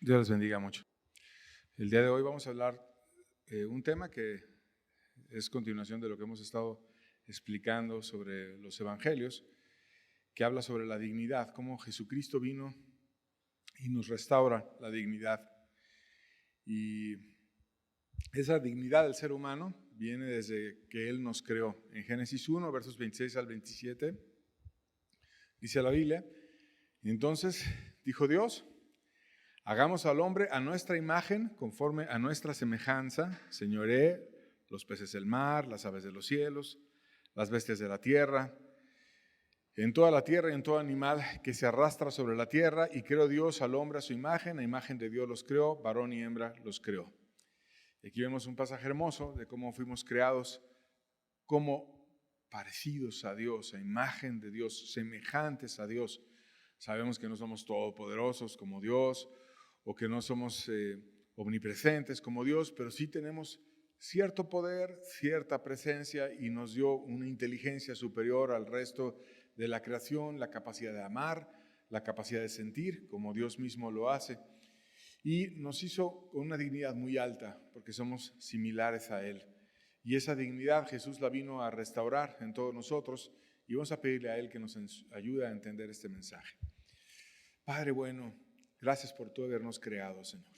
Dios les bendiga mucho. El día de hoy vamos a hablar un tema que es continuación de lo que hemos estado explicando sobre los evangelios, que habla sobre la dignidad, cómo Jesucristo vino y nos restaura la dignidad. Y esa dignidad del ser humano viene desde que Él nos creó. En Génesis 1, versos 26 al 27, dice la Biblia: entonces dijo Dios: hagamos al hombre a nuestra imagen, conforme a nuestra semejanza, señoree los peces del mar, las aves de los cielos, las bestias de la tierra, en toda la tierra y en todo animal que se arrastra sobre la tierra. Y creó Dios al hombre a su imagen, a imagen de Dios los creó, varón y hembra los creó. Y aquí vemos un pasaje hermoso de cómo fuimos creados como parecidos a Dios, a imagen de Dios, semejantes a Dios. Sabemos que no somos todopoderosos como Dios, o que no somos omnipresentes como Dios, pero sí tenemos cierto poder, cierta presencia, y nos dio una inteligencia superior al resto de la creación, la capacidad de amar, la capacidad de sentir, como Dios mismo lo hace, y nos hizo con una dignidad muy alta, porque somos similares a Él. Y esa dignidad Jesús la vino a restaurar en todos nosotros, y vamos a pedirle a Él que nos ayude a entender este mensaje. Padre bueno, gracias por tú habernos creado, Señor.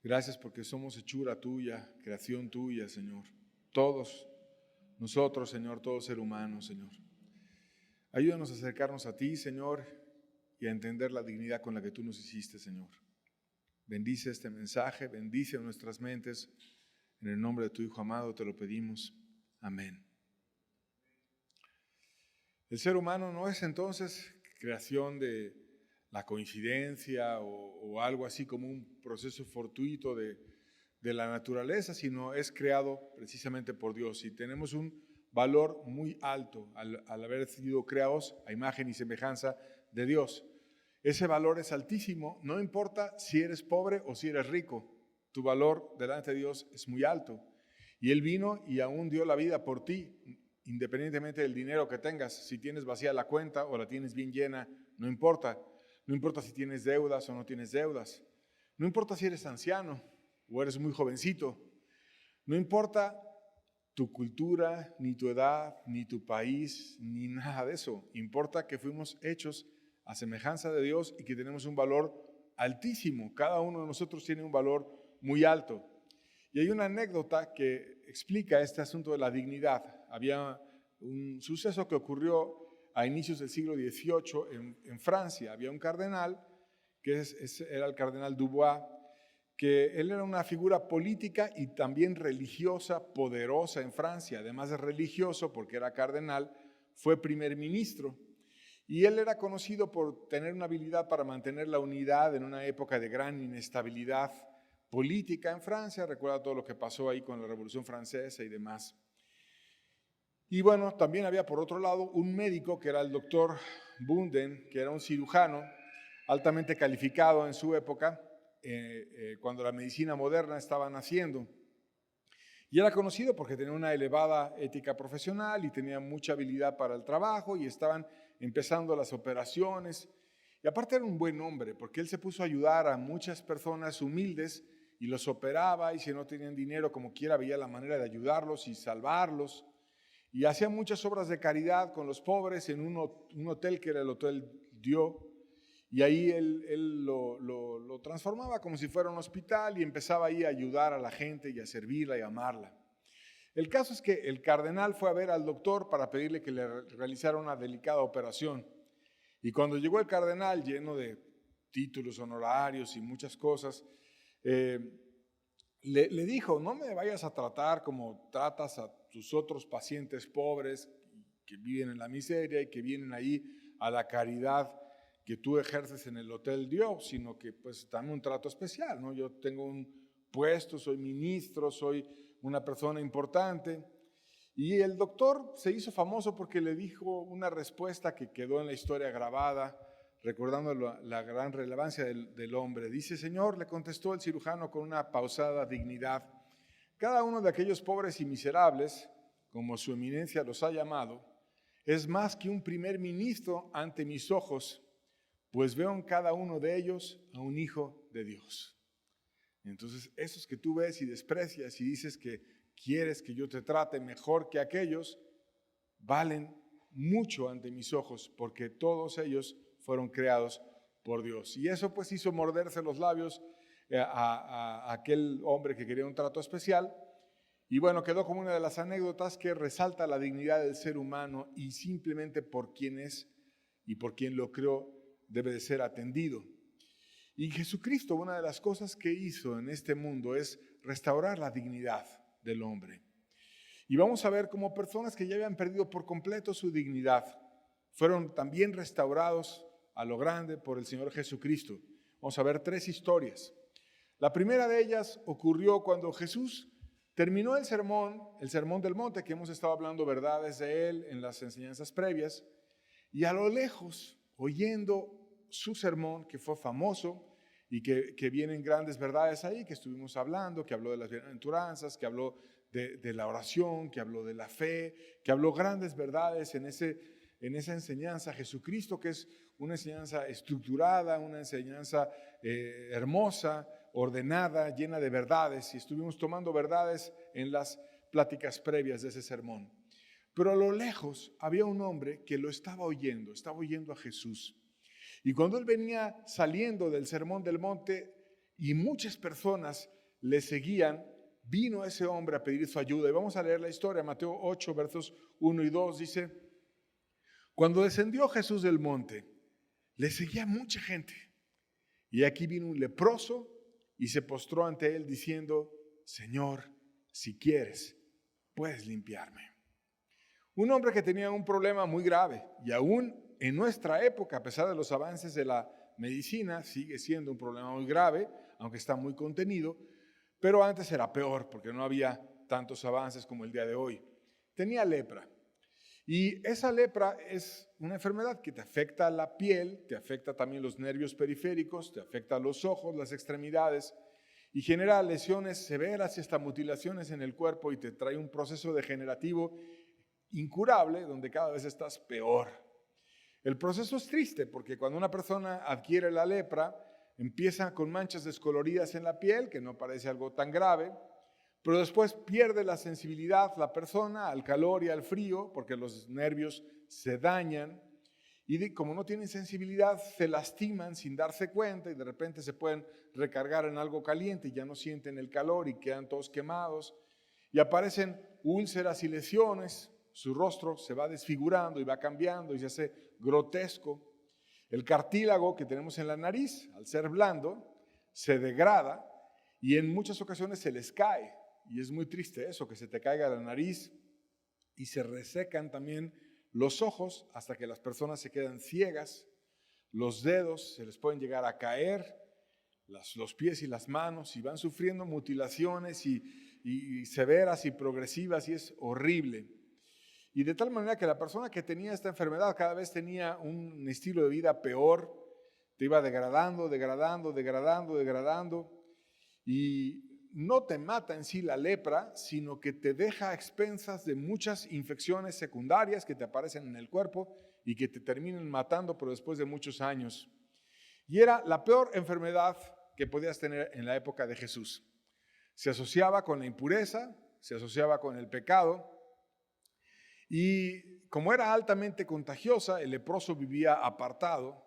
Gracias porque somos hechura tuya, creación tuya, Señor. Todos nosotros, Señor, todo ser humano, Señor. Ayúdanos a acercarnos a ti, Señor, y a entender la dignidad con la que tú nos hiciste, Señor. Bendice este mensaje, bendice nuestras mentes. En el nombre de tu Hijo amado te lo pedimos. Amén. El ser humano no es entonces creación de la coincidencia o algo así como un proceso fortuito de la naturaleza, sino es creado precisamente por Dios. Y tenemos un valor muy alto al haber sido creados a imagen y semejanza de Dios. Ese valor es altísimo, no importa si eres pobre o si eres rico, tu valor delante de Dios es muy alto. Y Él vino y aún dio la vida por ti, independientemente del dinero que tengas. Si tienes vacía la cuenta o la tienes bien llena, no importa. No importa si tienes deudas o no tienes deudas. No importa si eres anciano o eres muy jovencito. No importa tu cultura, ni tu edad, ni tu país, ni nada de eso. Importa que fuimos hechos a semejanza de Dios y que tenemos un valor altísimo. Cada uno de nosotros tiene un valor muy alto. Y hay una anécdota que explica este asunto de la dignidad. Había un suceso que ocurrió a inicios del siglo XVIII en Francia. Había un cardenal, que era el cardenal Dubois, que él era una figura política y también religiosa poderosa en Francia. Además de religioso, porque era cardenal, fue primer ministro. Y él era conocido por tener una habilidad para mantener la unidad en una época de gran inestabilidad política en Francia. Recuerda todo lo que pasó ahí con la Revolución Francesa y demás. Y bueno, también había por otro lado un médico que era el doctor Bunden, que era un cirujano altamente calificado en su época, cuando la medicina moderna estaba naciendo. Y era conocido porque tenía una elevada ética profesional y tenía mucha habilidad para el trabajo, y estaban empezando las operaciones. Y aparte era un buen hombre, porque él se puso a ayudar a muchas personas humildes y los operaba, y si no tenían dinero, como quiera, veía la manera de ayudarlos y salvarlos. Y hacía muchas obras de caridad con los pobres en un hotel que era el Hotel Dieu. Y ahí él lo transformaba como si fuera un hospital, y empezaba ahí a ayudar a la gente y a servirla y a amarla. El caso es que el cardenal fue a ver al doctor para pedirle que le realizara una delicada operación. Y cuando llegó el cardenal, lleno de títulos honorarios y muchas cosas, le dijo: no me vayas a tratar como tratas a tus otros pacientes pobres que viven en la miseria y que vienen ahí a la caridad que tú ejerces en el Hotel Dieu, sino que pues dame un trato especial, ¿no? Yo tengo un puesto, soy ministro, soy una persona importante. Y el doctor se hizo famoso porque le dijo una respuesta que quedó en la historia grabada, recordando la gran relevancia del hombre. Dice: Señor, le contestó el cirujano con una pausada dignidad, cada uno de aquellos pobres y miserables, como su eminencia los ha llamado, es más que un primer ministro ante mis ojos, pues veo en cada uno de ellos a un hijo de Dios. Entonces, esos que tú ves y desprecias y dices que quieres que yo te trate mejor que aquellos, valen mucho ante mis ojos, porque todos ellos fueron creados por Dios. Y eso pues hizo morderse los labios a aquel hombre que quería un trato especial. Y bueno, quedó como una de las anécdotas que resalta la dignidad del ser humano y simplemente por quien es y por quien lo creó debe de ser atendido. Y Jesucristo, una de las cosas que hizo en este mundo es restaurar la dignidad del hombre. Y vamos a ver cómo personas que ya habían perdido por completo su dignidad fueron también restaurados a lo grande por el Señor Jesucristo. Vamos a ver 3 historias. La primera de ellas ocurrió cuando Jesús terminó el sermón del monte, que hemos estado hablando verdades de él en las enseñanzas previas, y a lo lejos, oyendo su sermón, que fue famoso y que vienen grandes verdades ahí, que estuvimos hablando, que habló de las bienaventuranzas, que habló de la oración, que habló de la fe, que habló grandes verdades en esa enseñanza. Jesucristo, que es una enseñanza estructurada, una enseñanza hermosa, ordenada, llena de verdades, y estuvimos tomando verdades en las pláticas previas de ese sermón. Pero a lo lejos había un hombre que lo estaba oyendo a Jesús. Y cuando él venía saliendo del sermón del monte y muchas personas le seguían, vino ese hombre a pedir su ayuda. Y vamos a leer la historia, Mateo 8, versos 1 y 2, dice: cuando descendió Jesús del monte, le seguía mucha gente. Y aquí vino un leproso y se postró ante él diciendo: Señor, si quieres, puedes limpiarme. Un hombre que tenía un problema muy grave, y aún en nuestra época, a pesar de los avances de la medicina, sigue siendo un problema muy grave, aunque está muy contenido, pero antes era peor porque no había tantos avances como el día de hoy. Tenía lepra. Y esa lepra es una enfermedad que te afecta la piel, te afecta también los nervios periféricos, te afecta los ojos, las extremidades, y genera lesiones severas y hasta mutilaciones en el cuerpo, y te trae un proceso degenerativo incurable donde cada vez estás peor. El proceso es triste porque cuando una persona adquiere la lepra, empieza con manchas descoloridas en la piel, que no parece algo tan grave, pero después pierde la sensibilidad la persona al calor y al frío, porque los nervios se dañan, y como no tienen sensibilidad, se lastiman sin darse cuenta, y de repente se pueden recargar en algo caliente y ya no sienten el calor y quedan todos quemados, y aparecen úlceras y lesiones. Su rostro se va desfigurando y va cambiando y se hace grotesco. El cartílago que tenemos en la nariz, al ser blando, se degrada y en muchas ocasiones se les cae. Y es muy triste eso, que se te caiga la nariz, y se resecan también los ojos hasta que las personas se quedan ciegas. Los dedos se les pueden llegar a caer, los pies y las manos, y van sufriendo mutilaciones y severas y progresivas, y es horrible. Y de tal manera que la persona que tenía esta enfermedad cada vez tenía un estilo de vida peor, te iba degradando, y no te mata en sí la lepra, sino que te deja a expensas de muchas infecciones secundarias que te aparecen en el cuerpo y que te terminan matando, pero después de muchos años. Y era la peor enfermedad que podías tener en la época de Jesús. Se asociaba con la impureza, se asociaba con el pecado, y como era altamente contagiosa, el leproso vivía apartado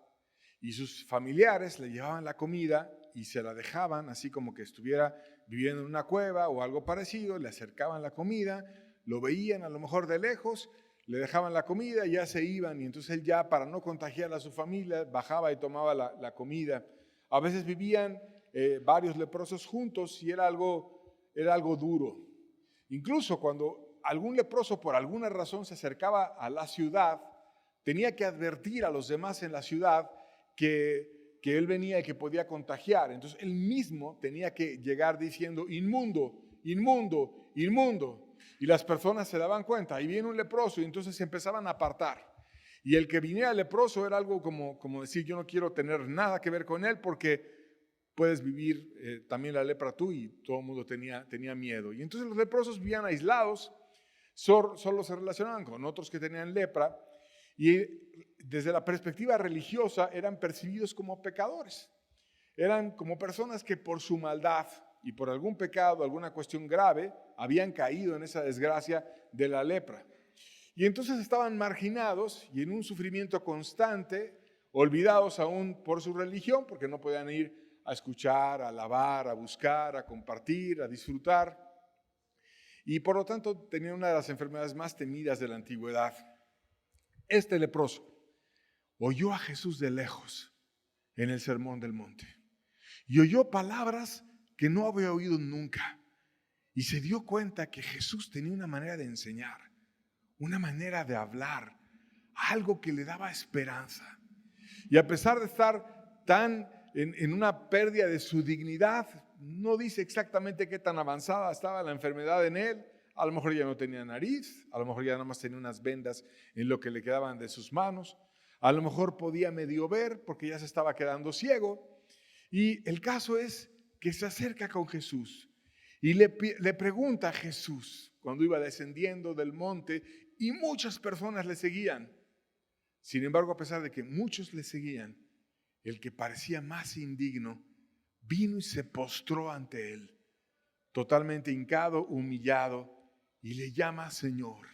y sus familiares le llevaban la comida y se la dejaban así como que estuviera viviendo en una cueva o algo parecido. Le acercaban la comida, lo veían a lo mejor de lejos, le dejaban la comida y ya se iban, y entonces él, ya para no contagiar a su familia, bajaba y tomaba la comida. A veces vivían varios leprosos juntos y era algo duro. Incluso cuando algún leproso por alguna razón se acercaba a la ciudad, tenía que advertir a los demás en la ciudad que él venía y que podía contagiar. Entonces él mismo tenía que llegar diciendo: inmundo, inmundo, inmundo. Y las personas se daban cuenta, ahí viene un leproso, y entonces se empezaban a apartar. Y el que viniera leproso era algo como decir: yo no quiero tener nada que ver con él porque puedes vivir también la lepra tú, y todo el mundo tenía miedo. Y entonces los leprosos vivían aislados, solo se relacionaban con otros que tenían lepra, y desde la perspectiva religiosa eran percibidos como pecadores. Eran como personas que por su maldad y por algún pecado, alguna cuestión grave, habían caído en esa desgracia de la lepra. Y entonces estaban marginados y en un sufrimiento constante, olvidados aún por su religión, porque no podían ir a escuchar, a alabar, a buscar, a compartir, a disfrutar. Y por lo tanto tenían una de las enfermedades más temidas de la antigüedad. Este leproso oyó a Jesús de lejos en el Sermón del Monte y oyó palabras que no había oído nunca, y se dio cuenta que Jesús tenía una manera de enseñar, una manera de hablar, algo que le daba esperanza. Y a pesar de estar tan en una pérdida de su dignidad, no dice exactamente qué tan avanzada estaba la enfermedad en él. A lo mejor ya no tenía nariz, a lo mejor ya nada más tenía unas vendas en lo que le quedaban de sus manos, a lo mejor podía medio ver porque ya se estaba quedando ciego. Y el caso es que se acerca con Jesús y le pregunta a Jesús cuando iba descendiendo del monte, y muchas personas le seguían. Sin embargo, a pesar de que muchos le seguían, el que parecía más indigno vino y se postró ante él, totalmente hincado, humillado, y le llama Señor,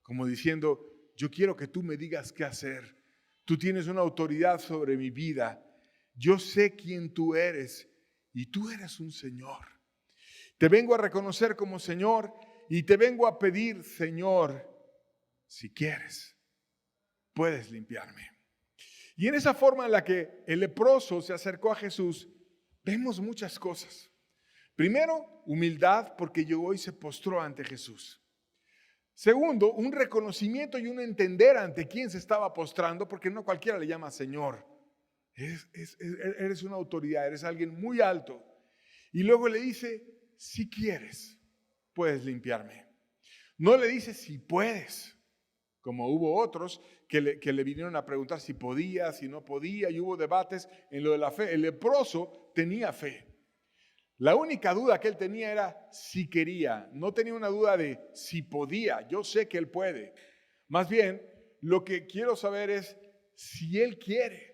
como diciendo: yo quiero que tú me digas qué hacer. Tú tienes una autoridad sobre mi vida. Yo sé quién tú eres y tú eres un Señor. Te vengo a reconocer como Señor y te vengo a pedir, Señor, si quieres, puedes limpiarme. Y en esa forma en la que el leproso se acercó a Jesús, vemos muchas cosas. Primero, humildad, porque llegó y se postró ante Jesús. Segundo, un reconocimiento y un entender ante quién se estaba postrando, porque no cualquiera le llama Señor. Eres una autoridad, eres alguien muy alto. Y luego le dice: si quieres, puedes limpiarme. No le dice si puedes, como hubo otros que le vinieron a preguntar si podía, si no podía, y hubo debates en lo de la fe. El leproso tenía fe. La única duda que él tenía era si quería. No tenía una duda de si podía. Yo sé que él puede. Más bien, lo que quiero saber es si él quiere.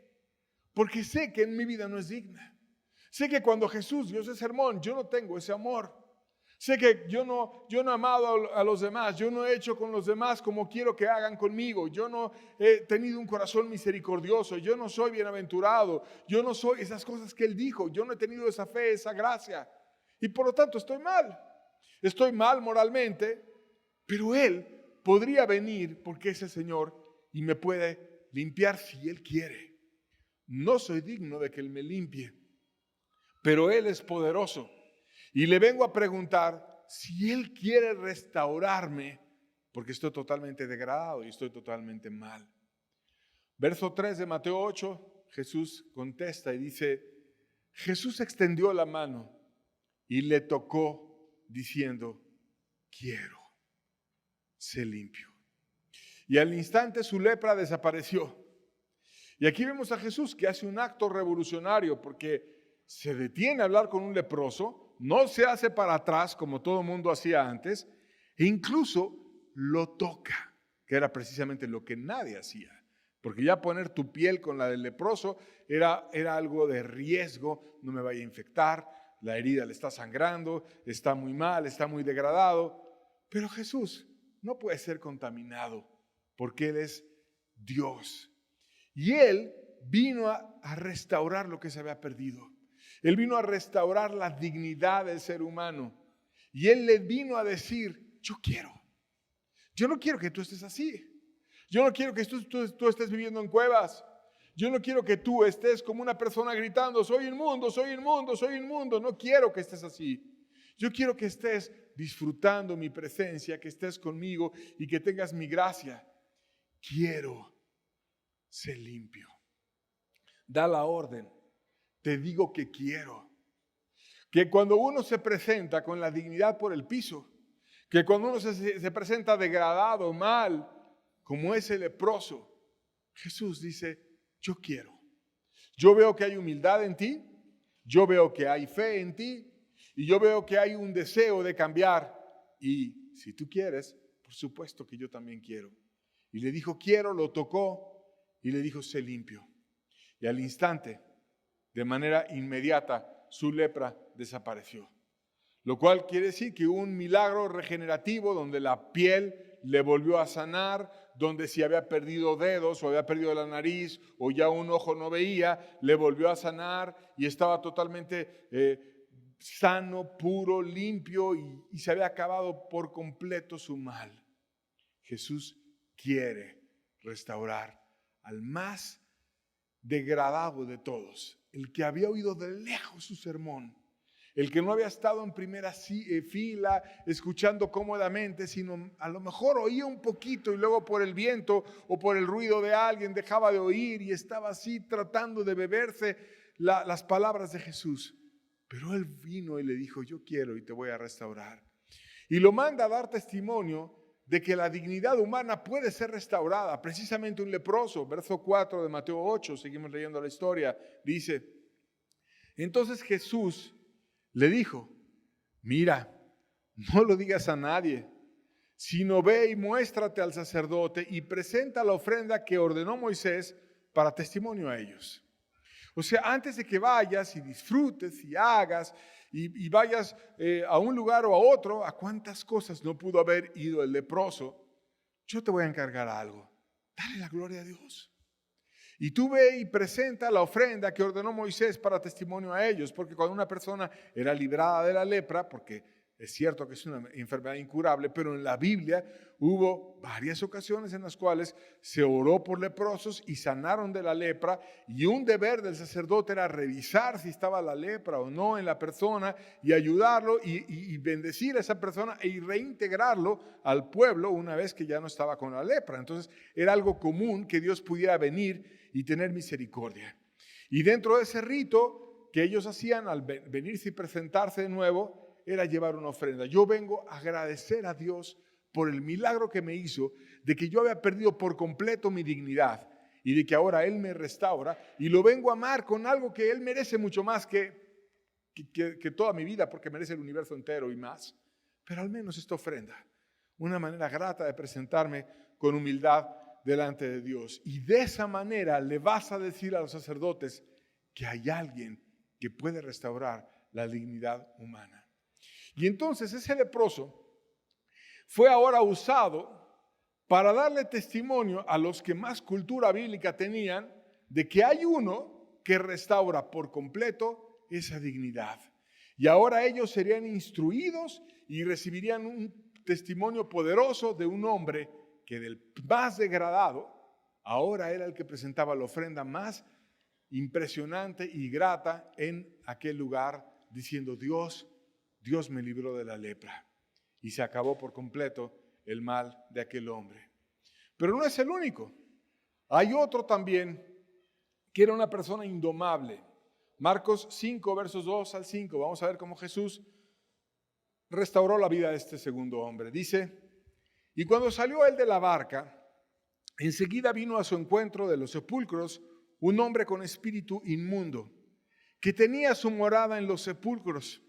Porque sé que en mi vida no es digna. Sé que cuando Jesús dio ese sermón, yo no tengo ese amor. Sé que yo no he amado a los demás. Yo no he hecho con los demás como quiero que hagan conmigo. Yo no he tenido un corazón misericordioso. Yo no soy bienaventurado. Yo no soy esas cosas que él dijo. Yo no he tenido esa fe, esa gracia. Y por lo tanto estoy mal. Estoy mal moralmente. Pero él podría venir porque es el Señor y me puede limpiar si él quiere. No soy digno de que él me limpie, pero él es poderoso. Y le vengo a preguntar si él quiere restaurarme, porque estoy totalmente degradado y estoy totalmente mal. Verso 3 de Mateo 8, Jesús contesta y dice: Jesús extendió la mano y le tocó diciendo: quiero, sé limpio. Y al instante su lepra desapareció. Y aquí vemos a Jesús que hace un acto revolucionario, porque se detiene a hablar con un leproso. No se hace para atrás como todo el mundo hacía antes, e incluso lo toca, que era precisamente lo que nadie hacía. Porque ya poner tu piel con la del leproso era algo de riesgo. No me vaya a infectar, la herida le está sangrando, está muy mal, está muy degradado. Pero Jesús no puede ser contaminado porque Él es Dios. Y Él vino a restaurar lo que se había perdido. Él vino a restaurar la dignidad del ser humano. Y Él le vino a decir: yo quiero. Yo no quiero que tú estés así. Yo no quiero que tú estés viviendo en cuevas. Yo no quiero que tú estés como una persona gritando: soy inmundo, soy inmundo, soy inmundo. No quiero que estés así. Yo quiero que estés disfrutando mi presencia, que estés conmigo y que tengas mi gracia. Quiero ser limpio. Da la orden. Te digo que quiero. Que cuando uno se presenta con la dignidad por el piso, que cuando uno se presenta degradado, mal, como ese leproso, Jesús dice: yo quiero. Yo veo que hay humildad en ti, yo veo que hay fe en ti, y yo veo que hay un deseo de cambiar. Y si tú quieres, por supuesto que yo también quiero. y le dijo, quiero, lo tocó y le dijo, sé limpio. Y al instante, de manera inmediata, su lepra desapareció. Lo cual quiere decir que hubo un milagro regenerativo donde la piel le volvió a sanar, donde si había perdido dedos o había perdido la nariz o ya un ojo no veía, le volvió a sanar y estaba totalmente sano, puro, limpio y se había acabado por completo su mal. Jesús quiere restaurar al más degradado de todos, el que había oído de lejos su sermón, el que no había estado en primera fila escuchando cómodamente, sino a lo mejor oía un poquito y luego por el viento o por el ruido de alguien dejaba de oír y estaba así tratando de beberse las palabras de Jesús. Pero él vino y le dijo, yo quiero y te voy a restaurar. Y lo manda a dar testimonio de que la dignidad humana puede ser restaurada. Precisamente un leproso, verso 4 de Mateo 8, seguimos leyendo la historia, dice, entonces Jesús le dijo, mira, no lo digas a nadie, sino ve y muéstrate al sacerdote y presenta la ofrenda que ordenó Moisés para testimonio a ellos. O sea, antes de que vayas y disfrutes y hagas y vayas a un lugar o a otro, a cuántas cosas no pudo haber ido el leproso, yo te voy a encargar algo. Dale la gloria a Dios. Y tú ve y presenta la ofrenda que ordenó Moisés para testimonio a ellos, porque cuando una persona era librada de la lepra, porque es cierto que es una enfermedad incurable, pero en la Biblia hubo varias ocasiones en las cuales se oró por leprosos y sanaron de la lepra, y un deber del sacerdote era revisar si estaba la lepra o no en la persona y ayudarlo y bendecir a esa persona y reintegrarlo al pueblo una vez que ya no estaba con la lepra. Entonces era algo común que Dios pudiera venir y tener misericordia. Y dentro de ese rito que ellos hacían al venirse y presentarse de nuevo, era llevar una ofrenda. Yo vengo a agradecer a Dios por el milagro que me hizo de que yo había perdido por completo mi dignidad y de que ahora Él me restaura y lo vengo a amar con algo que Él merece mucho más que toda mi vida, porque merece el universo entero y más. Pero al menos esta ofrenda, una manera grata de presentarme con humildad delante de Dios. Y de esa manera le vas a decir a los sacerdotes que hay alguien que puede restaurar la dignidad humana. Y entonces ese leproso fue ahora usado para darle testimonio a los que más cultura bíblica tenían de que hay uno que restaura por completo esa dignidad. Y ahora ellos serían instruidos y recibirían un testimonio poderoso de un hombre que del más degradado, ahora era el que presentaba la ofrenda más impresionante y grata en aquel lugar, diciendo, Dios me libró de la lepra y se acabó por completo el mal de aquel hombre. Pero no es el único. Hay otro también que era una persona indomable. Marcos 5, versos 2 al 5. Vamos a ver cómo Jesús restauró la vida de este segundo hombre. Dice, y cuando salió él de la barca, enseguida vino a su encuentro de los sepulcros un hombre con espíritu inmundo, que tenía su morada en los sepulcros.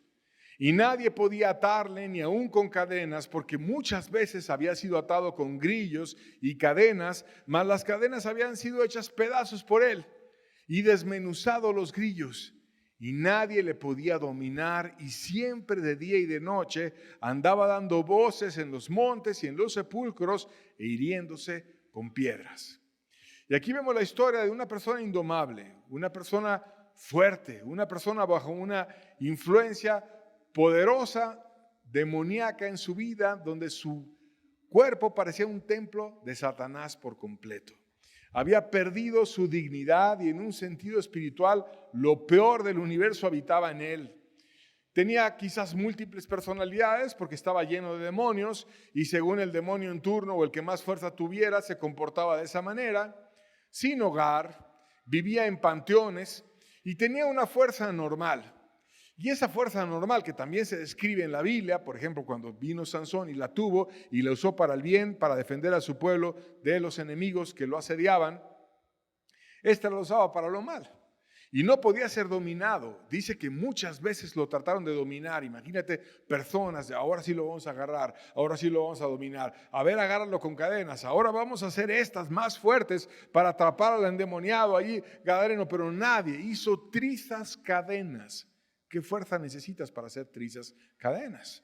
Y nadie podía atarle ni aun con cadenas, porque muchas veces había sido atado con grillos y cadenas, mas las cadenas habían sido hechas pedazos por él y desmenuzado los grillos. Y nadie le podía dominar, y siempre de día y de noche andaba dando voces en los montes y en los sepulcros e hiriéndose con piedras. Y aquí vemos la historia de una persona indomable, una persona fuerte, una persona bajo una influencia poderosa, demoníaca en su vida, donde su cuerpo parecía un templo de Satanás por completo. Había perdido su dignidad y en un sentido espiritual lo peor del universo habitaba en él. Tenía quizás múltiples personalidades porque estaba lleno de demonios y según el demonio en turno o el que más fuerza tuviera se comportaba de esa manera. Sin hogar, vivía en panteones y tenía una fuerza anormal. Y esa fuerza anormal que también se describe en la Biblia, por ejemplo, cuando vino Sansón y la tuvo y la usó para el bien, para defender a su pueblo de los enemigos que lo asediaban, esta la usaba para lo mal. Y no podía ser dominado. Dice que muchas veces lo trataron de dominar. Imagínate personas, ahora sí lo vamos a agarrar, ahora sí lo vamos a dominar. A ver, agárralo con cadenas. Ahora vamos a hacer estas más fuertes para atrapar al endemoniado allí, gadareno. Pero nadie hizo trizas cadenas. ¿Qué fuerza necesitas para hacer trizas cadenas?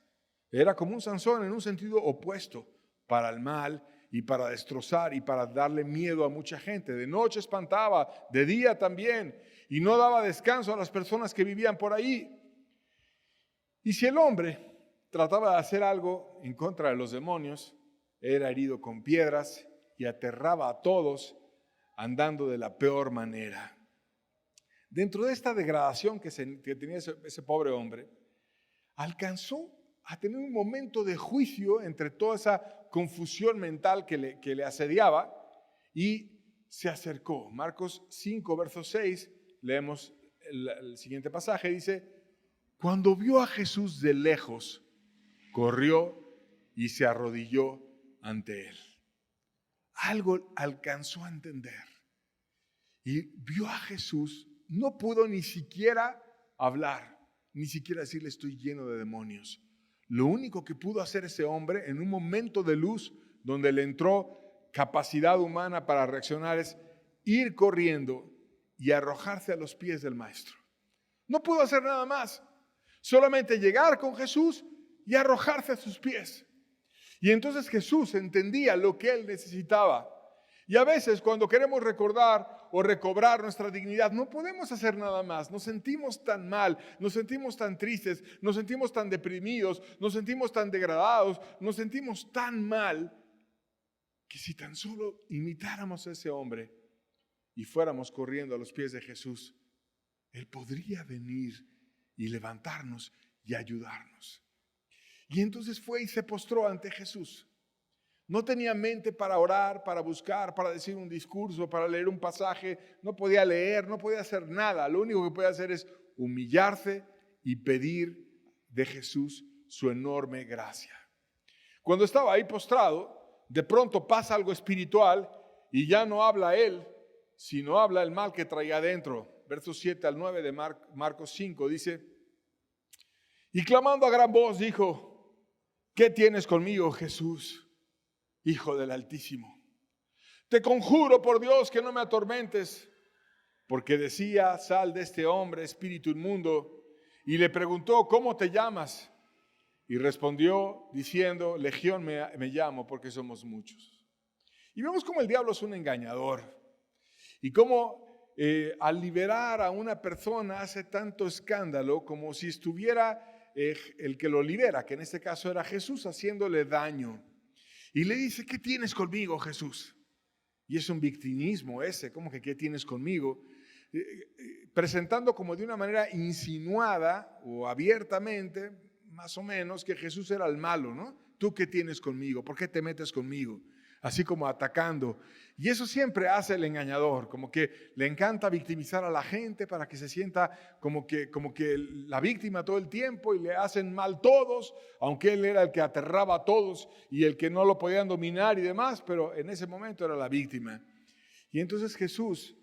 Era como un Sansón en un sentido opuesto, para el mal y para destrozar y para darle miedo a mucha gente. De noche espantaba, de día también, y no daba descanso a las personas que vivían por ahí. Y si el hombre trataba de hacer algo en contra de los demonios, era herido con piedras y aterraba a todos andando de la peor manera. Dentro de esta degradación que tenía ese pobre hombre, alcanzó a tener un momento de juicio entre toda esa confusión mental que le asediaba y se acercó. Marcos 5, verso 6, leemos el siguiente pasaje, dice: cuando vio a Jesús de lejos, corrió y se arrodilló ante él. Algo alcanzó a entender y vio a Jesús, no pudo ni siquiera hablar, ni siquiera decirle estoy lleno de demonios. Lo único que pudo hacer ese hombre en un momento de luz donde le entró capacidad humana para reaccionar es ir corriendo y arrojarse a los pies del maestro. No pudo hacer nada más, solamente llegar con Jesús y arrojarse a sus pies. Y entonces Jesús entendía lo que él necesitaba. Y a veces cuando queremos recordar o recobrar nuestra dignidad, no podemos hacer nada más. Nos sentimos tan mal, nos sentimos tan tristes, nos sentimos tan deprimidos, nos sentimos tan degradados, nos sentimos tan mal, que si tan solo imitáramos a ese hombre y fuéramos corriendo a los pies de Jesús, Él podría venir y levantarnos y ayudarnos. Y entonces fue y se postró ante Jesús. No tenía mente para orar, para buscar, para decir un discurso, para leer un pasaje. No podía leer, no podía hacer nada. Lo único que podía hacer es humillarse y pedir de Jesús su enorme gracia. Cuando estaba ahí postrado, de pronto pasa algo espiritual y ya no habla él, sino habla el mal que traía adentro. Versos 7 al 9 de Marcos 5 dice: y clamando a gran voz dijo: ¿qué tienes conmigo, Jesús, Hijo del Altísimo? Te conjuro por Dios que no me atormentes. Porque decía: sal de este hombre, espíritu inmundo. Y le preguntó: ¿cómo te llamas? Y respondió diciendo: Legión me llamo, porque somos muchos. Y vemos cómo el diablo es un engañador. Y cómo al liberar a una persona hace tanto escándalo como si estuviera el que lo libera, que en este caso era Jesús, haciéndole daño. Y le dice: ¿qué tienes conmigo, Jesús? Y es un victimismo ese, como que ¿qué tienes conmigo? Presentando como de una manera insinuada o abiertamente, más o menos, que Jesús era el malo, ¿no? ¿Tú qué tienes conmigo? ¿Por qué te metes conmigo? Así como atacando. Y eso siempre hace el engañador, como que le encanta victimizar a la gente para que se sienta como que la víctima todo el tiempo y le hacen mal todos, aunque él era el que aterraba a todos y el que no lo podían dominar y demás, pero en ese momento era la víctima. Y entonces Jesús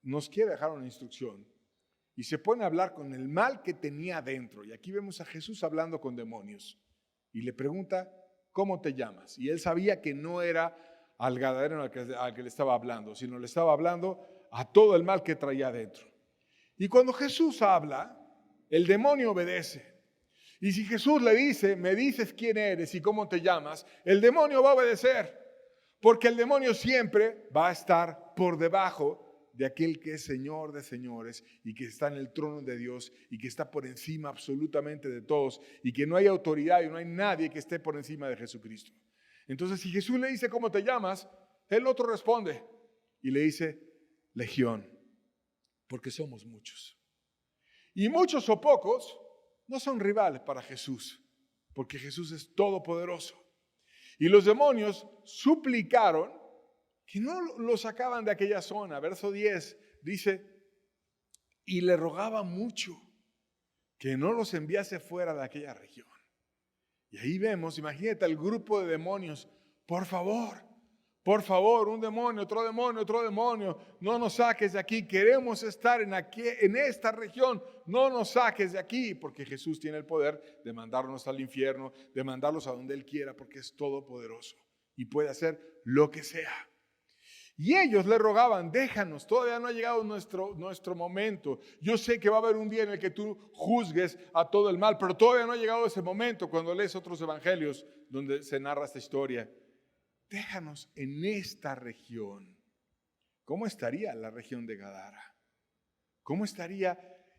nos quiere dejar una instrucción y se pone a hablar con el mal que tenía adentro. Y aquí vemos a Jesús hablando con demonios y le pregunta: ¿cómo te llamas? Y él sabía que no era al gadareno al que le estaba hablando, sino le estaba hablando a todo el mal que traía adentro. Y cuando Jesús habla, el demonio obedece. Y si Jesús le dice: me dices quién eres y cómo te llamas, el demonio va a obedecer, porque el demonio siempre va a estar por debajo de aquel que es Señor de señores y que está en el trono de Dios y que está por encima absolutamente de todos y que no hay autoridad y no hay nadie que esté por encima de Jesucristo. Entonces, si Jesús le dice: ¿cómo te llamas?, el otro responde y le dice: Legión, porque somos muchos. Y muchos o pocos no son rivales para Jesús, porque Jesús es todopoderoso. Y los demonios suplicaron que no lo sacaban de aquella zona. Verso 10 dice: y le rogaba mucho que no los enviase fuera de aquella región. Y ahí vemos, imagínate el grupo de demonios: por favor, Por favor, un demonio, otro demonio, otro demonio, no nos saques de aquí, queremos estar en esta región, no nos saques de aquí, porque Jesús tiene el poder de mandarnos al infierno, de mandarlos a donde Él quiera, porque es todopoderoso y puede hacer lo que sea. Y ellos le rogaban, déjanos, todavía no ha llegado nuestro momento. Yo sé que va a haber un día en el que tú juzgues a todo el mal, pero todavía no ha llegado ese momento cuando lees otros evangelios donde se narra esta historia. Déjanos en esta región. ¿Cómo estaría la región de Gadara? ¿Cómo estaría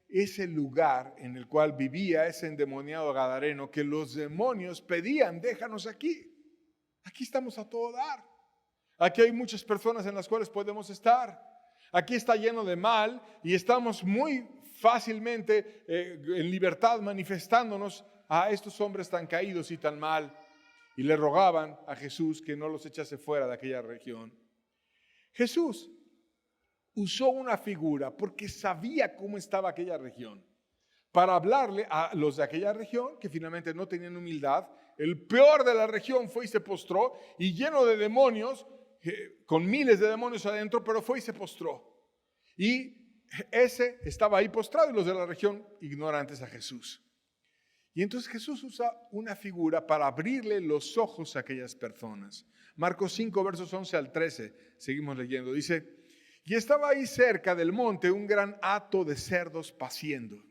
ese lugar en el cual vivía ese endemoniado gadareno que los demonios pedían, déjanos aquí? Aquí estamos a todo dar. Aquí hay muchas personas en las cuales podemos estar. Aquí está lleno de mal y estamos muy fácilmente en libertad manifestándonos a estos hombres tan caídos y tan mal. Y le rogaban a Jesús que no los echase fuera de aquella región. Jesús usó una figura porque sabía cómo estaba aquella región para hablarle a los de aquella región que finalmente no tenían humildad. El peor de la región fue y se postró y lleno de demonios, con miles de demonios adentro, pero fue y se postró. Y ese estaba ahí postrado y los de la región ignorantes a Jesús. Y entonces Jesús usa una figura para abrirle los ojos a aquellas personas. Marcos 5, versos 11 al 13, seguimos leyendo. Dice, y estaba ahí cerca del monte un gran hato de cerdos paciendo.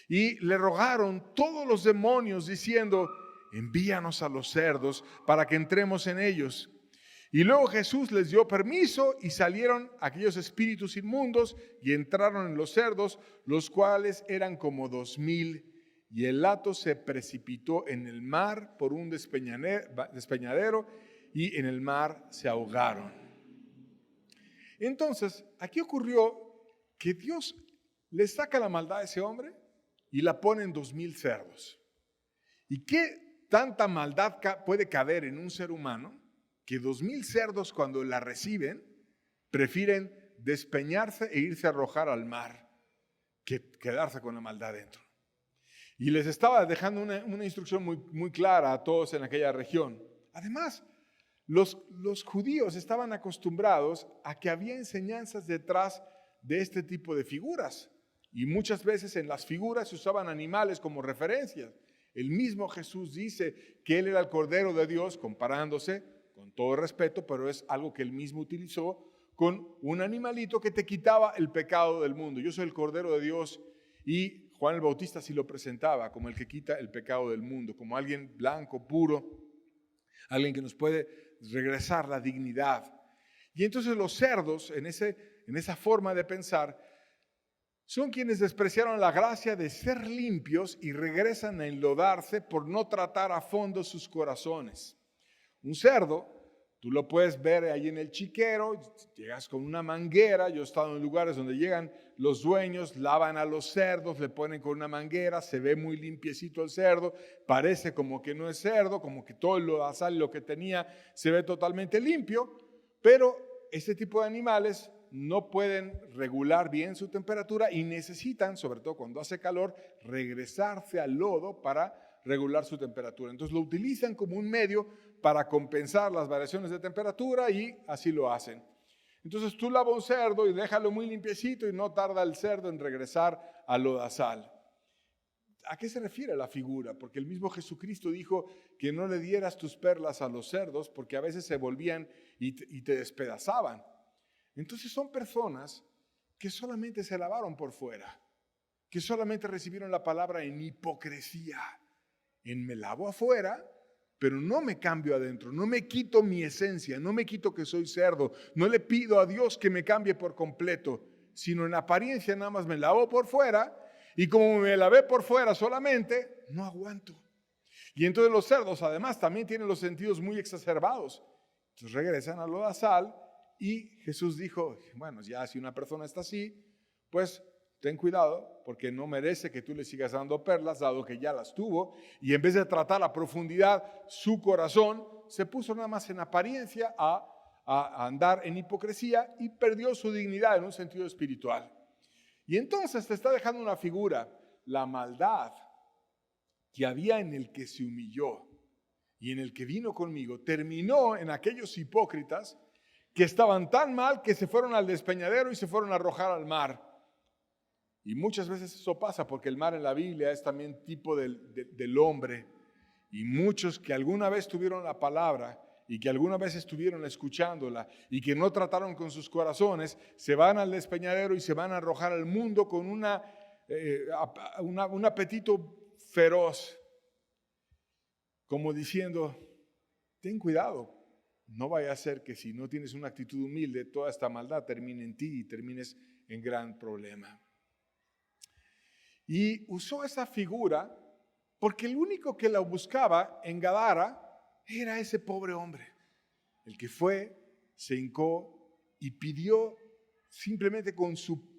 Y le rogaron todos los demonios diciendo, envíanos a los cerdos para que entremos en ellos. Y luego Jesús les dio permiso y salieron aquellos espíritus inmundos y entraron en los cerdos, los cuales eran como 2,000. Y el hato se precipitó en el mar por un despeñadero y en el mar se ahogaron. Entonces, aquí ocurrió que Dios le saca la maldad a ese hombre y la pone en 2,000 cerdos. ¿Y qué tanta maldad puede caber en un ser humano que 2,000 cerdos cuando la reciben prefieren despeñarse e irse a arrojar al mar que quedarse con la maldad dentro? Y les estaba dejando una instrucción muy clara a todos en aquella región. Además, los judíos estaban acostumbrados a que había enseñanzas detrás de este tipo de figuras. Y muchas veces en las figuras se usaban animales como referencias. El mismo Jesús dice que Él era el Cordero de Dios, comparándose, con todo respeto, pero es algo que Él mismo utilizó, con un animalito que te quitaba el pecado del mundo. Yo soy el Cordero de Dios. Y Juan el Bautista sí lo presentaba como el que quita el pecado del mundo, como alguien blanco, puro, alguien que nos puede regresar la dignidad. Y entonces los cerdos, en esa forma de pensar, son quienes despreciaron la gracia de ser limpios y regresan a enlodarse por no tratar a fondo sus corazones. Un cerdo, tú lo puedes ver ahí en el chiquero, llegas con una manguera. Yo he estado en lugares donde llegan los dueños, lavan a los cerdos, le ponen con una manguera, se ve muy limpiecito el cerdo, parece como que no es cerdo, como que todo el lodazal, lo que tenía, se ve totalmente limpio, pero este tipo de animales no pueden regular bien su temperatura y necesitan, sobre todo cuando hace calor, regresarse al lodo para regular su temperatura. Entonces lo utilizan como un medio para compensar las variaciones de temperatura y así lo hacen. Entonces tú lavas un cerdo y déjalo muy limpiecito y no tarda el cerdo en regresar al lodazal. ¿A qué se refiere la figura? Porque el mismo Jesucristo dijo que no le dieras tus perlas a los cerdos porque a veces se volvían y te despedazaban. Entonces son personas que solamente se lavaron por fuera, que solamente recibieron la palabra en hipocresía, en me lavo afuera, pero no me cambio adentro, no me quito mi esencia, no me quito que soy cerdo, no le pido a Dios que me cambie por completo, sino en apariencia nada más me lavo por fuera y como me lavé por fuera solamente, no aguanto. Y entonces los cerdos además también tienen los sentidos muy exacerbados. Entonces regresan al lodazal y Jesús dijo, bueno, ya si una persona está así, pues ten cuidado porque no merece que tú le sigas dando perlas, dado que ya las tuvo. Y en vez de tratar a profundidad su corazón, se puso nada más en apariencia a andar en hipocresía y perdió su dignidad en un sentido espiritual. Y entonces te está dejando una figura, la maldad que había en el que se humilló y en el que vino conmigo, terminó en aquellos hipócritas que estaban tan mal que se fueron al despeñadero y se fueron a arrojar al mar. Y muchas veces eso pasa porque el mar en la Biblia es también tipo del hombre. Y muchos que alguna vez tuvieron la palabra y que alguna vez estuvieron escuchándola y que no trataron con sus corazones, se van al despeñadero y se van a arrojar al mundo con un apetito feroz, como diciendo, ten cuidado, no vaya a ser que si no tienes una actitud humilde, toda esta maldad termine en ti y termines en gran problema. Y usó esa figura porque el único que la buscaba en Gadara era ese pobre hombre, el que fue, se hincó y pidió simplemente con su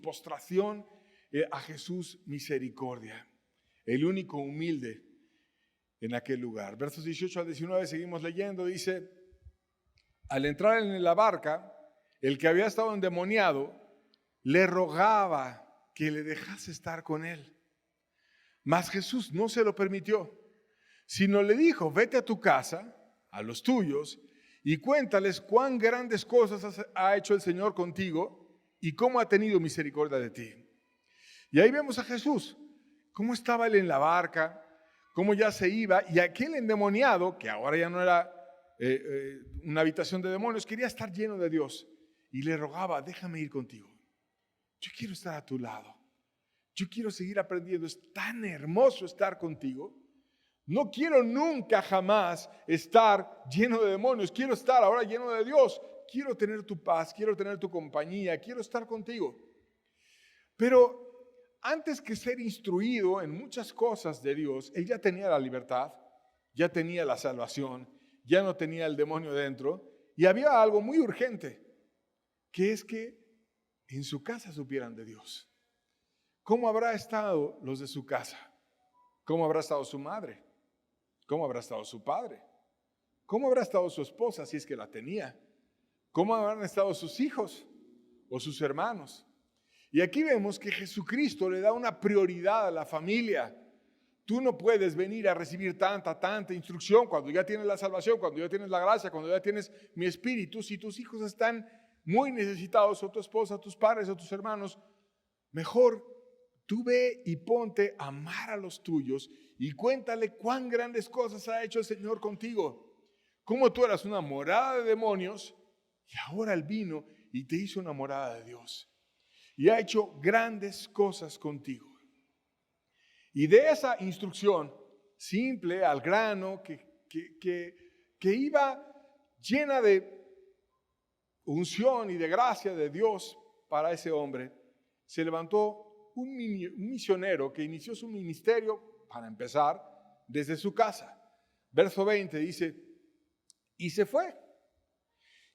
postración a Jesús misericordia, el único humilde en aquel lugar. Versos 18 al 19 seguimos leyendo, dice, al entrar en la barca, el que había estado endemoniado le rogaba que le dejase estar con él. Mas Jesús no se lo permitió, sino le dijo, vete a tu casa, a los tuyos, y cuéntales cuán grandes cosas ha hecho el Señor contigo y cómo ha tenido misericordia de ti. Y ahí vemos a Jesús, cómo estaba él en la barca, cómo ya se iba, y aquel endemoniado, que ahora ya no era una habitación de demonios, quería estar lleno de Dios, y le rogaba, déjame ir contigo. Yo quiero estar a tu lado. Yo quiero seguir aprendiendo. Es tan hermoso estar contigo. No quiero nunca jamás estar lleno de demonios. Quiero estar ahora lleno de Dios. Quiero tener tu paz, quiero tener tu compañía, quiero estar contigo. Pero antes que ser instruido en muchas cosas de Dios, él ya tenía la libertad, ya tenía la salvación, ya no tenía el demonio dentro. Y había algo muy urgente, que es que en su casa supieran de Dios. ¿Cómo habrá estado los de su casa? ¿Cómo habrá estado su madre? ¿Cómo habrá estado su padre? ¿Cómo habrá estado su esposa si es que la tenía? ¿Cómo habrán estado sus hijos o sus hermanos? Y aquí vemos que Jesucristo le da una prioridad a la familia. Tú no puedes venir a recibir tanta instrucción cuando ya tienes la salvación, cuando ya tienes la gracia, cuando ya tienes mi espíritu. Si tus hijos están muy necesitados, o tu esposa, tus padres o tus hermanos, mejor tú ve y ponte a amar a los tuyos y cuéntale cuán grandes cosas ha hecho el Señor contigo. Cómo tú eras una morada de demonios y ahora Él vino y te hizo una morada de Dios. Y ha hecho grandes cosas contigo. Y de esa instrucción simple, al grano, que iba llena de unción y de gracia de Dios para ese hombre, se levantó un misionero que inició su ministerio, para empezar, desde su casa. Verso 20 dice, y se fue,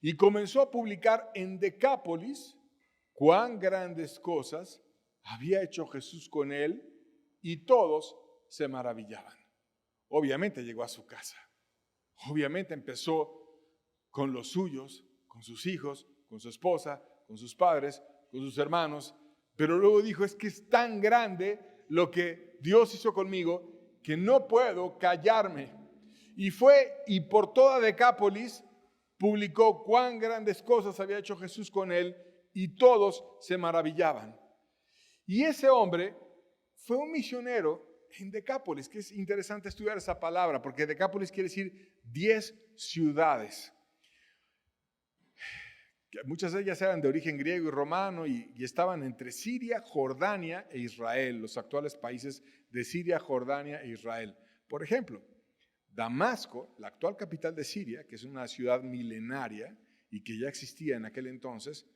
y comenzó a publicar en Decápolis cuán grandes cosas había hecho Jesús con él, y todos se maravillaban. Obviamente llegó a su casa, obviamente empezó con los suyos, con sus hijos, con su esposa, con sus padres, con sus hermanos, pero luego dijo, es que es tan grande lo que Dios hizo conmigo que no puedo callarme. Y fue y por toda Decápolis publicó cuán grandes cosas había hecho Jesús con él y todos se maravillaban. Y ese hombre fue un misionero en Decápolis, que es interesante estudiar esa palabra, porque Decápolis quiere decir 10 ciudades. Muchas de ellas eran de origen griego y romano y estaban entre Siria, Jordania e Israel, los actuales países de Siria, Jordania e Israel. Por ejemplo, Damasco, la actual capital de Siria, que es una ciudad milenaria y que ya existía en aquel entonces,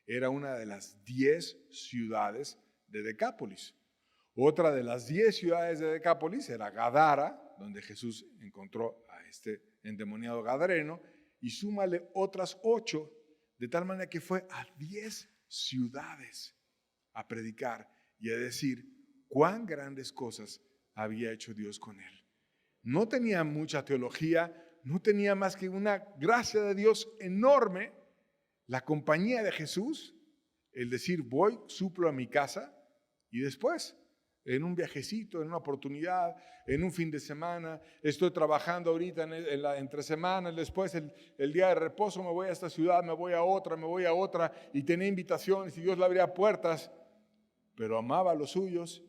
era una de las 10 ciudades de Decápolis. Otra de las 10 ciudades de Decápolis era Gadara, donde Jesús encontró a este endemoniado gadareno, y súmale otras 8, de tal manera que fue a 10 ciudades a predicar y a decir cuán grandes cosas había hecho Dios con él. No tenía mucha teología, no tenía más que una gracia de Dios enorme, la compañía de Jesús, el decir voy, suplo a mi casa y después en un viajecito, en una oportunidad, en un fin de semana. Estoy trabajando ahorita entre semanas, después el día de reposo me voy a esta ciudad, me voy a otra, y tenía invitaciones y Dios le abría puertas, pero amaba a los suyos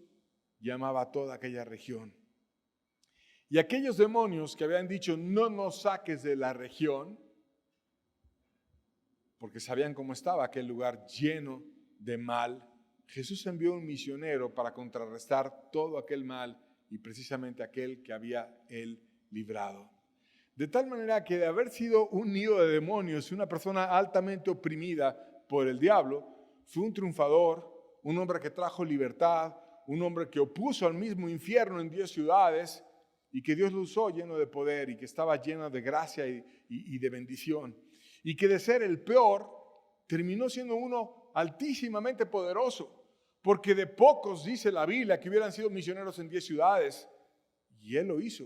y amaba a toda aquella región. Y aquellos demonios que habían dicho, no nos saques de la región, porque sabían cómo estaba aquel lugar lleno de mal, Jesús envió un misionero para contrarrestar todo aquel mal y precisamente aquel que había él librado. De tal manera que de haber sido un nido de demonios, una persona altamente oprimida por el diablo, fue un triunfador, un hombre que trajo libertad, un hombre que opuso al mismo infierno en 10 ciudades y que Dios lo usó lleno de poder y que estaba lleno de gracia y de bendición. Y que de ser el peor, terminó siendo uno altísimamente poderoso, porque de pocos dice la Biblia que hubieran sido misioneros en 10 ciudades, y él lo hizo,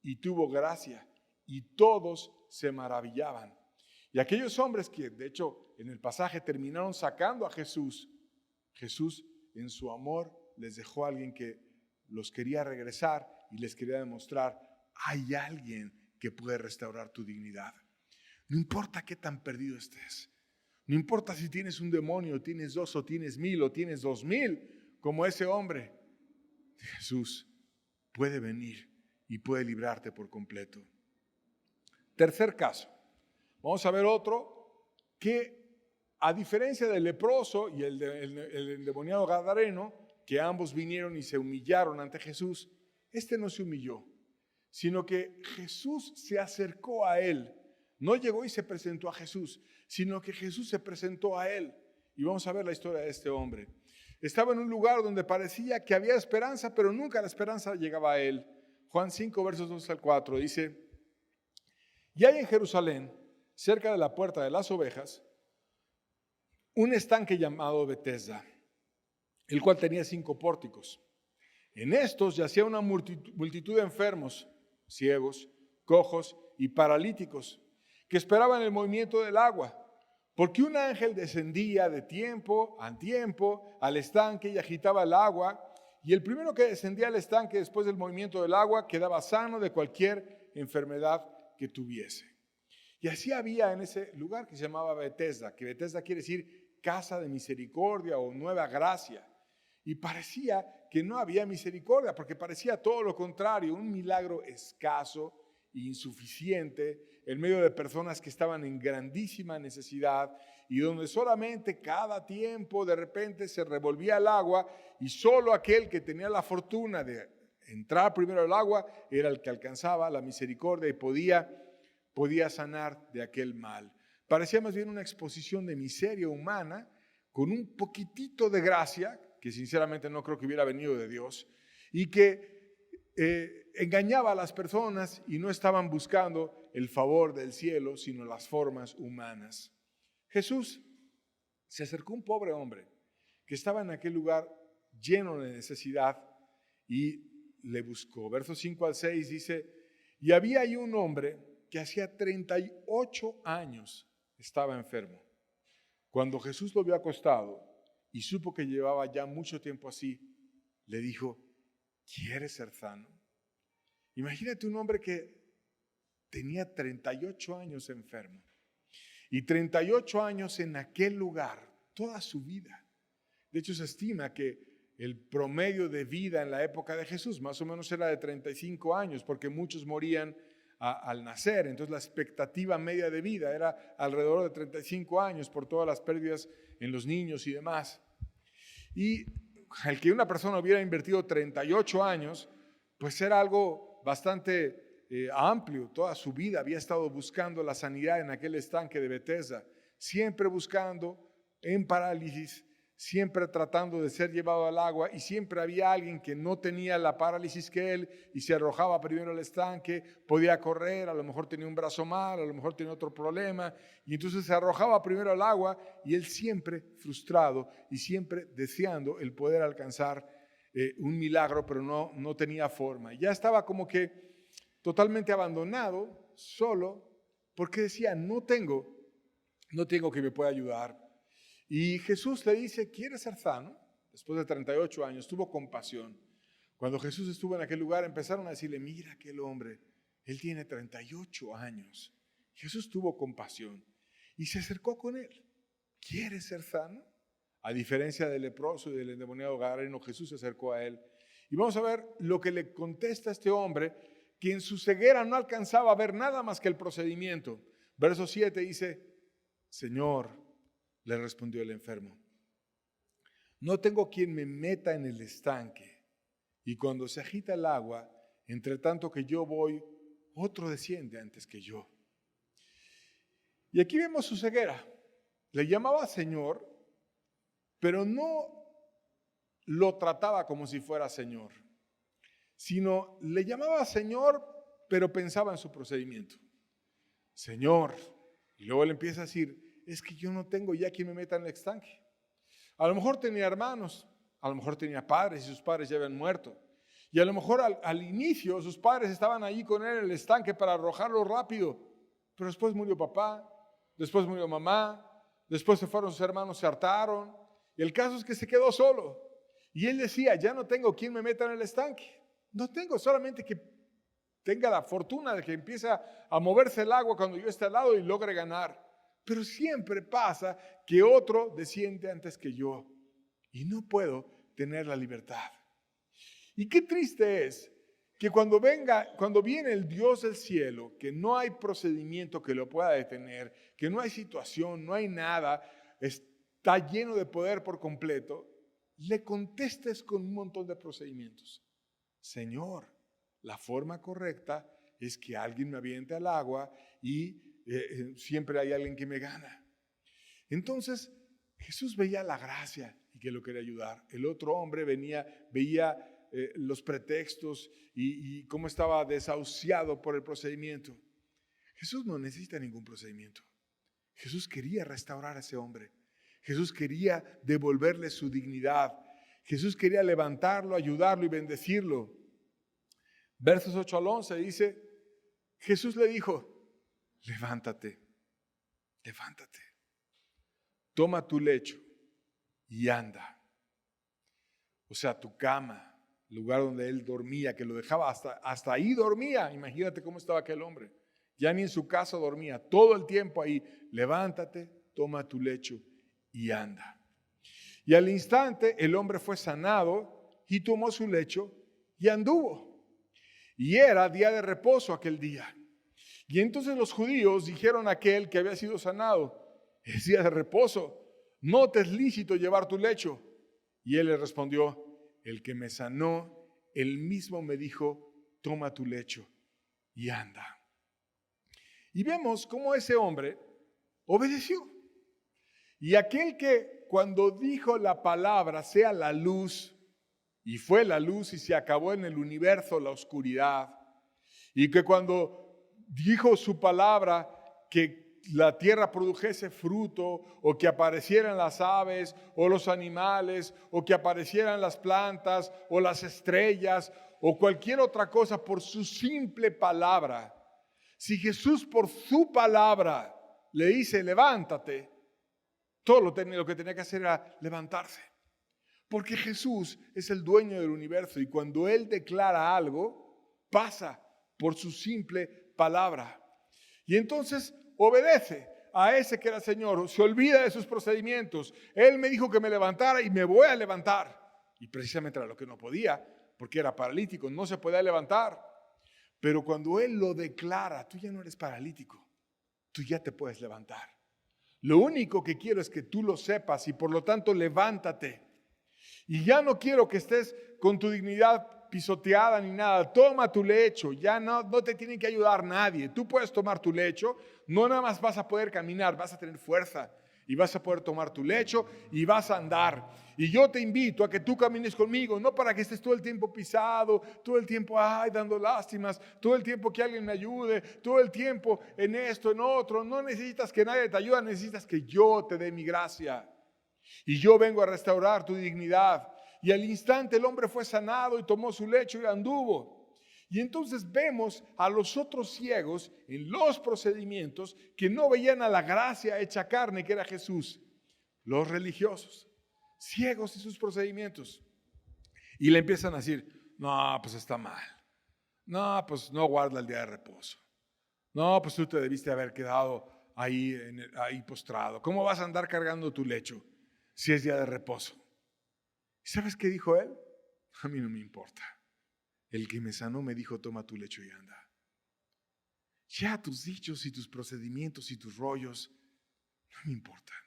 y tuvo gracia, y todos se maravillaban. Y aquellos hombres que, de hecho, en el pasaje terminaron sacando a Jesús, Jesús en su amor les dejó a alguien que los quería regresar y les quería demostrar, hay alguien que puede restaurar tu dignidad. No importa qué tan perdido estés. No importa si tienes un demonio, tienes 2 o tienes 1000 o tienes 2000, como ese hombre. Jesús puede venir y puede librarte por completo. Tercer caso. Vamos a ver otro que, a diferencia del leproso y el endemoniado gadareno, que ambos vinieron y se humillaron ante Jesús, este no se humilló, sino que Jesús se acercó a él. No llegó y se presentó a Jesús, sino que Jesús se presentó a él. Y vamos a ver la historia de este hombre. Estaba en un lugar donde parecía que había esperanza, pero nunca la esperanza llegaba a él. Juan 5, versos 2 al 4, dice: y hay en Jerusalén, cerca de la puerta de las ovejas, un estanque llamado Betesda, el cual tenía 5 pórticos. En estos yacía una multitud de enfermos, ciegos, cojos y paralíticos, que esperaban el movimiento del agua, porque un ángel descendía de tiempo a tiempo al estanque y agitaba el agua, y el primero que descendía al estanque después del movimiento del agua quedaba sano de cualquier enfermedad que tuviese. Y así había en ese lugar que se llamaba Betesda, que Betesda quiere decir casa de misericordia o nueva gracia. Y parecía que no había misericordia, porque parecía todo lo contrario, un milagro escaso e insuficiente en medio de personas que estaban en grandísima necesidad y donde solamente cada tiempo de repente se revolvía el agua y solo aquel que tenía la fortuna de entrar primero al agua era el que alcanzaba la misericordia y podía sanar de aquel mal. Parecía más bien una exposición de miseria humana con un poquitito de gracia, que sinceramente no creo que hubiera venido de Dios, y que engañaba a las personas y no estaban buscando el favor del cielo, sino las formas humanas. Jesús se acercó a un pobre hombre que estaba en aquel lugar lleno de necesidad y le buscó. Versos 5 al 6 dice: y había ahí un hombre que hacía 38 años estaba enfermo. Cuando Jesús lo vio acostado y supo que llevaba ya mucho tiempo así, le dijo: ¿quieres ser sano? Imagínate un hombre que tenía 38 años enfermo y 38 años en aquel lugar, toda su vida. De hecho, se estima que el promedio de vida en la época de Jesús más o menos era de 35 años, porque muchos morían al nacer. Entonces la expectativa media de vida era alrededor de 35 años por todas las pérdidas en los niños y demás. Y el que una persona hubiera invertido 38 años, pues era algo bastante amplio. Toda su vida había estado buscando la sanidad en aquel estanque de Betesda, siempre buscando en parálisis, siempre tratando de ser llevado al agua, y siempre había alguien que no tenía la parálisis que él y se arrojaba primero al estanque, podía correr, a lo mejor tenía un brazo mal, a lo mejor tenía otro problema, y entonces se arrojaba primero al agua y él siempre frustrado y siempre deseando el poder alcanzar un milagro, pero no tenía forma. Ya estaba como que totalmente abandonado, solo, porque decía: no tengo que me pueda ayudar. Y Jesús le dice: ¿quieres ser sano? Después de 38 años tuvo compasión Cuando Jesús estuvo en aquel lugar, empezaron a decirle, mira aquel hombre, él tiene 38 años. Jesús tuvo compasión y se acercó con él. ¿Quieres ser sano? A diferencia del leproso y del endemoniado gadareno, Jesús se acercó a él. Y vamos a ver lo que le contesta este hombre, que en su ceguera no alcanzaba a ver nada más que el procedimiento. Verso 7 dice, Señor, le respondió el enfermo, no tengo quien me meta en el estanque, y cuando se agita el agua, entre tanto que yo voy, otro desciende antes que yo. Y aquí vemos su ceguera. Le llamaba Señor, pero no lo trataba como si fuera Señor, sino le llamaba Señor, pero pensaba en su procedimiento. Señor, y luego le empieza a decir, es que yo no tengo ya quien me meta en el estanque. A lo mejor tenía hermanos, a lo mejor tenía padres y sus padres ya habían muerto. Y a lo mejor al inicio sus padres estaban allí con él en el estanque para arrojarlo rápido, pero después murió papá, después murió mamá, después se fueron sus hermanos, se hartaron, y el caso es que se quedó solo. Y él decía, ya no tengo quien me meta en el estanque. No tengo, solamente que tenga la fortuna de que empiece a moverse el agua cuando yo esté al lado y logre ganar. Pero siempre pasa que otro desciende antes que yo y no puedo tener la libertad. Y qué triste es que cuando viene el Dios del cielo, que no hay procedimiento que lo pueda detener, que no hay situación, no hay nada, está lleno de poder por completo, le contestes con un montón de procedimientos. Señor, la forma correcta es que alguien me aviente al agua y siempre hay alguien que me gana. Entonces Jesús veía la gracia y que lo quería ayudar. El otro hombre veía los pretextos y cómo estaba desahuciado por el procedimiento. Jesús no necesita ningún procedimiento. Jesús quería restaurar a ese hombre. Jesús quería devolverle su dignidad. Jesús quería levantarlo, ayudarlo y bendecirlo. Versos 8 al 11 dice, Jesús le dijo, levántate, toma tu lecho y anda. O sea, tu cama, el lugar donde él dormía, que lo dejaba hasta ahí dormía. Imagínate cómo estaba aquel hombre. Ya ni en su casa dormía, todo el tiempo ahí. Levántate, toma tu lecho y anda. Y al instante el hombre fue sanado y tomó su lecho y anduvo. Y era día de reposo aquel día. Y entonces los judíos dijeron a aquel que había sido sanado, es día de reposo, no te es lícito llevar tu lecho. Y él le respondió, el que me sanó, él mismo me dijo, toma tu lecho y anda. Y vemos cómo ese hombre obedeció. Y aquel que cuando dijo la palabra, sea la luz, y fue la luz y se acabó en el universo la oscuridad, y que cuando dijo su palabra que la tierra produjese fruto, o que aparecieran las aves, o los animales, o que aparecieran las plantas, o las estrellas, o cualquier otra cosa por su simple palabra. Si Jesús por su palabra le dice levántate, todo lo que tenía que hacer era levantarse. Porque Jesús es el dueño del universo y cuando Él declara algo, pasa por su simple palabra. Y entonces obedece a ese que era Señor, se olvida de sus procedimientos. Él me dijo que me levantara y me voy a levantar. Y precisamente era lo que no podía, porque era paralítico, no se podía levantar. Pero cuando Él lo declara, tú ya no eres paralítico, tú ya te puedes levantar. Lo único que quiero es que tú lo sepas y por lo tanto levántate. Y ya no quiero que estés con tu dignidad pisoteada ni nada. Toma tu lecho, ya no te tiene que ayudar nadie. Tú puedes tomar tu lecho, no nada más vas a poder caminar, vas a tener fuerza y vas a poder tomar tu lecho y vas a andar. Y yo te invito a que tú camines conmigo, no para que estés todo el tiempo pisado, todo el tiempo dando lástimas, todo el tiempo que alguien me ayude, todo el tiempo en esto, en otro. No necesitas que nadie te ayude, necesitas que yo te dé mi gracia. Y yo vengo a restaurar tu dignidad. Y al instante el hombre fue sanado y tomó su lecho y anduvo. Y entonces vemos a los otros ciegos en los procedimientos que no veían a la gracia hecha carne que era Jesús. Los religiosos, ciegos en sus procedimientos. Y le empiezan a decir, No, pues está mal. No, pues no guarda el día de reposo. No, pues tú te debiste haber quedado ahí postrado. ¿Cómo vas a andar cargando tu lecho si es día de reposo? ¿Y sabes qué dijo él? A mí no me importa. El que me sanó me dijo, toma tu lecho y anda. Ya tus dichos y tus procedimientos y tus rollos no me importan.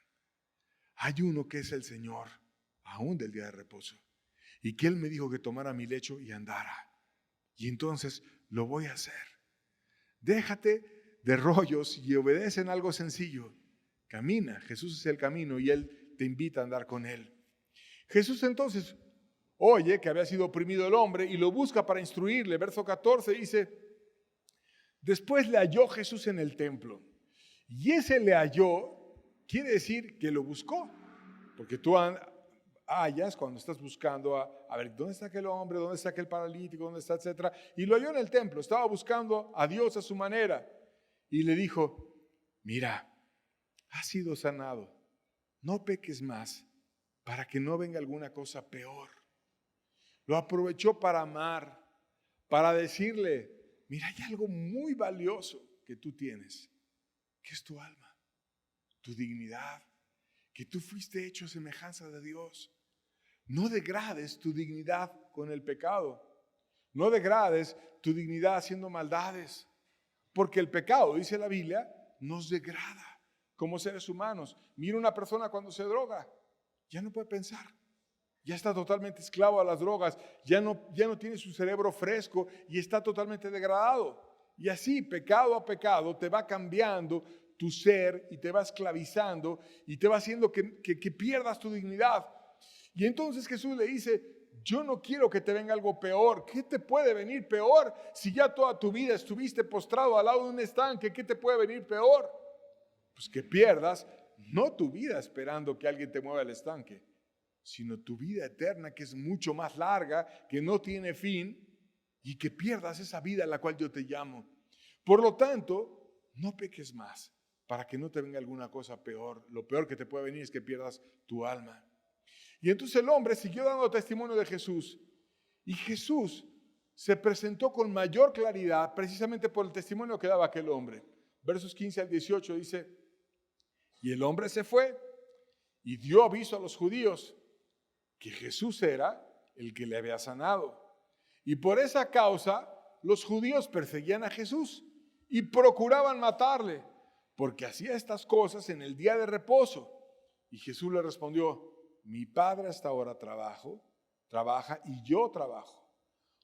Hay uno que es el Señor, aún del día de reposo, y que Él me dijo que tomara mi lecho y andara. Y entonces lo voy a hacer. Déjate de rollos y obedece en algo sencillo. Camina, Jesús es el camino y Él te invita a andar con Él. Jesús entonces oye que había sido oprimido el hombre y lo busca para instruirle. Verso 14 dice, después le halló Jesús en el templo. Y ese le halló quiere decir que lo buscó. Porque tú hallas cuando estás buscando a ver dónde está aquel hombre, dónde está aquel paralítico, dónde está, etcétera. Y lo halló en el templo, estaba buscando a Dios a su manera. Y le dijo, mira, has sido sanado, no peques más para que no venga alguna cosa peor. Lo aprovechó para amar, para decirle, mira, hay algo muy valioso que tú tienes, que es tu alma, tu dignidad, que tú fuiste hecho a semejanza de Dios. No degrades tu dignidad con el pecado. No degrades tu dignidad haciendo maldades. Porque el pecado, dice la Biblia, nos degrada como seres humanos. Mira una persona cuando se droga, ya no puede pensar. Ya está totalmente esclavo a las drogas. Ya no tiene su cerebro fresco y está totalmente degradado. Y así, pecado a pecado, te va cambiando tu ser y te va esclavizando y te va haciendo que pierdas tu dignidad. Y entonces Jesús le dice, yo no quiero que te venga algo peor. ¿Qué te puede venir peor? Si ya toda tu vida estuviste postrado al lado de un estanque, ¿qué te puede venir peor? Pues que pierdas no tu vida esperando que alguien te mueva el estanque, sino tu vida eterna, que es mucho más larga, que no tiene fin, y que pierdas esa vida a la cual yo te llamo. Por lo tanto, no peques más, para que no te venga alguna cosa peor. Lo peor que te puede venir es que pierdas tu alma. Y entonces el hombre siguió dando testimonio de Jesús. Y Jesús se presentó con mayor claridad precisamente por el testimonio que daba aquel hombre. Versos 15 al 18 dice, y el hombre se fue y dio aviso a los judíos que Jesús era el que le había sanado. Y por esa causa los judíos perseguían a Jesús y procuraban matarle, porque hacía estas cosas en el día de reposo. Y Jesús le respondió, mi Padre hasta ahora trabaja y yo trabajo.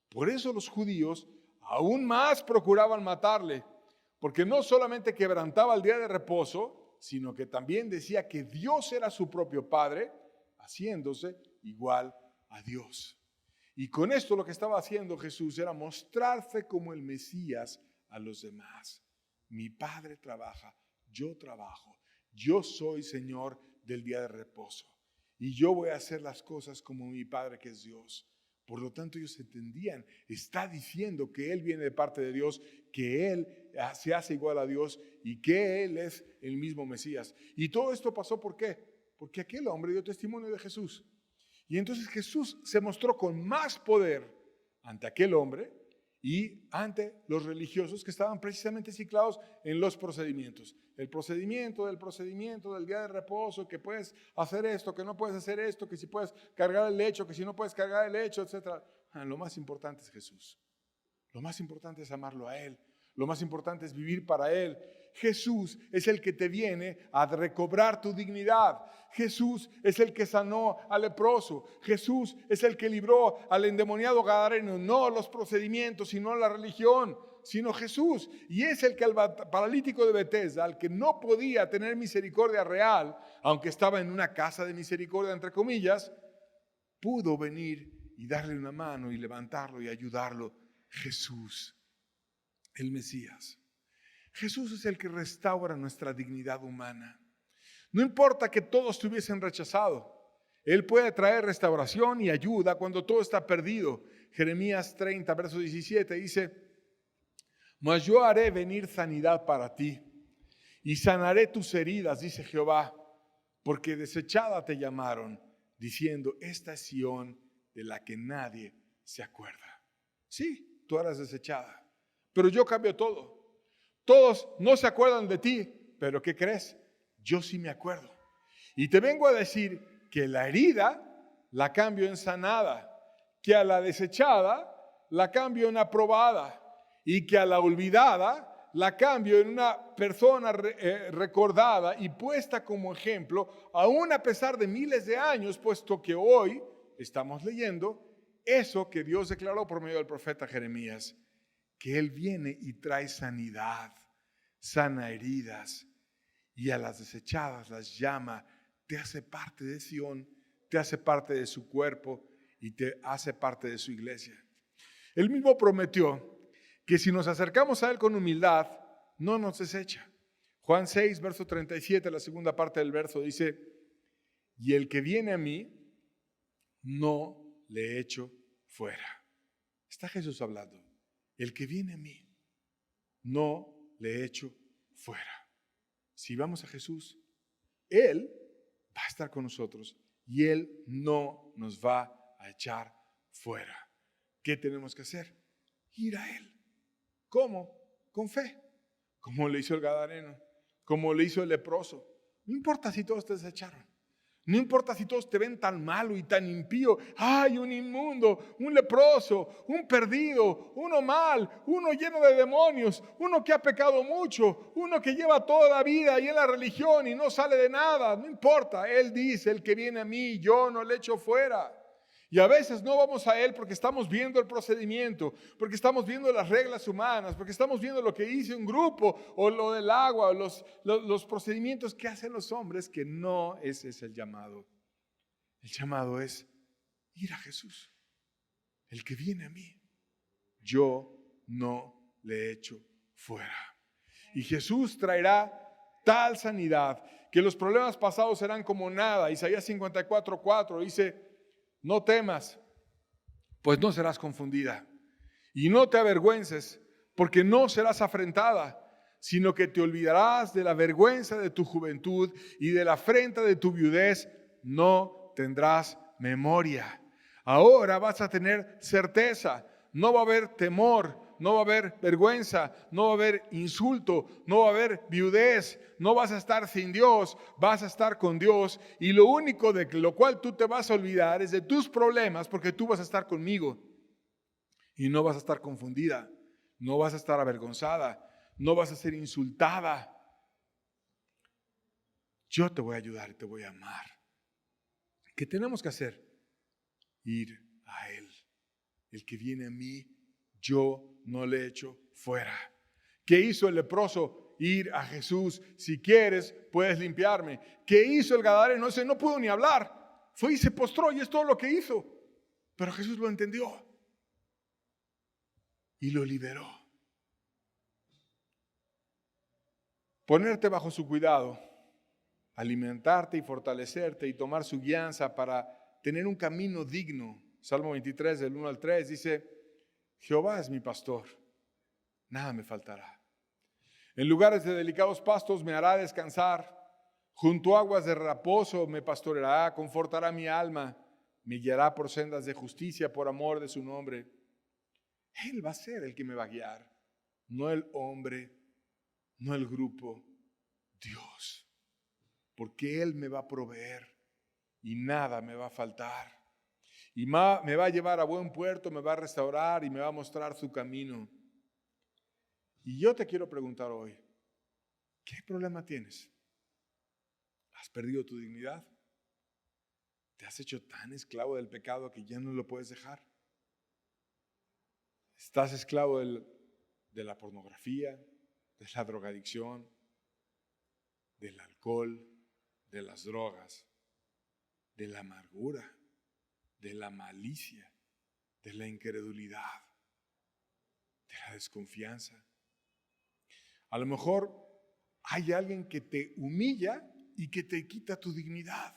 Por eso los judíos aún más procuraban matarle, porque no solamente quebrantaba el día de reposo, sino que también decía que Dios era su propio Padre, haciéndose igual a Dios. Y con esto lo que estaba haciendo Jesús era mostrarse como el Mesías a los demás. Mi Padre trabaja, yo trabajo, yo soy Señor del día de reposo. Y yo voy a hacer las cosas como mi Padre que es Dios. Por lo tanto ellos entendían, está diciendo que Él viene de parte de Dios, que Él se hace igual a Dios y que Él es el mismo Mesías. Y todo esto pasó ¿por qué? Porque aquel hombre dio testimonio de Jesús. Y entonces Jesús se mostró con más poder ante aquel hombre y ante los religiosos que estaban precisamente ciclados en los procedimientos. El procedimiento del día de reposo, que puedes hacer esto, que no puedes hacer esto, que si puedes cargar el lecho, que si no puedes cargar el lecho, etc. Lo más importante es Jesús. Lo más importante es amarlo a Él. Lo más importante es vivir para Él. Jesús es el que te viene a recobrar tu dignidad. Jesús es el que sanó al leproso. Jesús es el que libró al endemoniado gadareno. No los procedimientos, sino la religión, sino Jesús. Y es el que al paralítico de Betesda, al que no podía tener misericordia real, aunque estaba en una casa de misericordia, entre comillas, pudo venir y darle una mano y levantarlo y ayudarlo. Jesús, el Mesías. Jesús es el que restaura nuestra dignidad humana. No importa que todos te hubiesen rechazado, Él puede traer restauración y ayuda cuando todo está perdido. Jeremías 30, verso 17 dice, mas yo haré venir sanidad para ti y sanaré tus heridas, dice Jehová, porque desechada te llamaron, diciendo, esta es Sión de la que nadie se acuerda. Sí, tú eras desechada, pero yo cambio todo. Todos no se acuerdan de ti, pero ¿qué crees? Yo sí me acuerdo. Y te vengo a decir que la herida la cambio en sanada, que a la desechada la cambio en aprobada y que a la olvidada la cambio en una persona recordada y puesta como ejemplo, aún a pesar de miles de años, puesto que hoy estamos leyendo eso que Dios declaró por medio del profeta Jeremías, que Él viene y trae sanidad, sana heridas, y a las desechadas las llama, te hace parte de Sión, te hace parte de su cuerpo y te hace parte de su iglesia. Él mismo prometió que si nos acercamos a Él con humildad, no nos desecha. Juan 6, verso 37, la segunda parte del verso dice, y el que viene a mí, no le echo fuera. Está Jesús hablando. El que viene a mí, no le echo fuera. Si vamos a Jesús, Él va a estar con nosotros y Él no nos va a echar fuera. ¿Qué tenemos que hacer? Ir a Él. ¿Cómo? Con fe. Como le hizo el gadareno, como le hizo el leproso. No importa si todos te desecharon. No importa si todos te ven tan malo y tan impío. ¡Ay, un inmundo, un leproso, un perdido, uno mal, uno lleno de demonios, uno que ha pecado mucho, uno que lleva toda la vida ahí en la religión y no sale de nada! No importa, Él dice, el que viene a mí, yo no le echo fuera. Y a veces no vamos a Él porque estamos viendo el procedimiento, porque estamos viendo las reglas humanas, porque estamos viendo lo que dice un grupo, o lo del agua, o los procedimientos que hacen los hombres, que no ese es el llamado. El llamado es ir a Jesús. El que viene a mí, yo no le echo fuera. Y Jesús traerá tal sanidad que los problemas pasados serán como nada. Isaías 54:4 dice, no temas, pues no serás confundida. Y no te avergüences, porque no serás afrentada, sino que te olvidarás de la vergüenza de tu juventud y de la afrenta de tu viudez no tendrás memoria. Ahora vas a tener certeza, no va a haber temor, no va a haber vergüenza, no va a haber insulto, no va a haber viudez, no vas a estar sin Dios, vas a estar con Dios, y lo único de lo cual tú te vas a olvidar es de tus problemas, porque tú vas a estar conmigo y no vas a estar confundida, no vas a estar avergonzada, no vas a ser insultada. Yo te voy a ayudar y te voy a amar. ¿Qué tenemos que hacer? Ir a Él. El que viene a mí, yo no le echo fuera. ¿Qué hizo el leproso? Ir a Jesús. Si quieres, puedes limpiarme. ¿Qué hizo el gadareno? No pudo ni hablar. Fue y se postró y es todo lo que hizo. Pero Jesús lo entendió y lo liberó. Ponerte bajo su cuidado, alimentarte y fortalecerte y tomar su guianza para tener un camino digno. Salmo 23, del 1 al 3 dice, Jehová es mi pastor, nada me faltará. En lugares de delicados pastos me hará descansar, junto a aguas de reposo me pastoreará, confortará mi alma, me guiará por sendas de justicia por amor de su nombre. Él va a ser el que me va a guiar, no el hombre, no el grupo, Dios. Porque Él me va a proveer y nada me va a faltar. Y me va a llevar a buen puerto, me va a restaurar y me va a mostrar su camino. Y yo te quiero preguntar hoy, ¿qué problema tienes? ¿Has perdido tu dignidad? ¿Te has hecho tan esclavo del pecado que ya no lo puedes dejar? ¿Estás esclavo de la pornografía, de la drogadicción, del alcohol, de las drogas, de la amargura, de la malicia, de la incredulidad, de la desconfianza? A lo mejor hay alguien que te humilla y que te quita tu dignidad.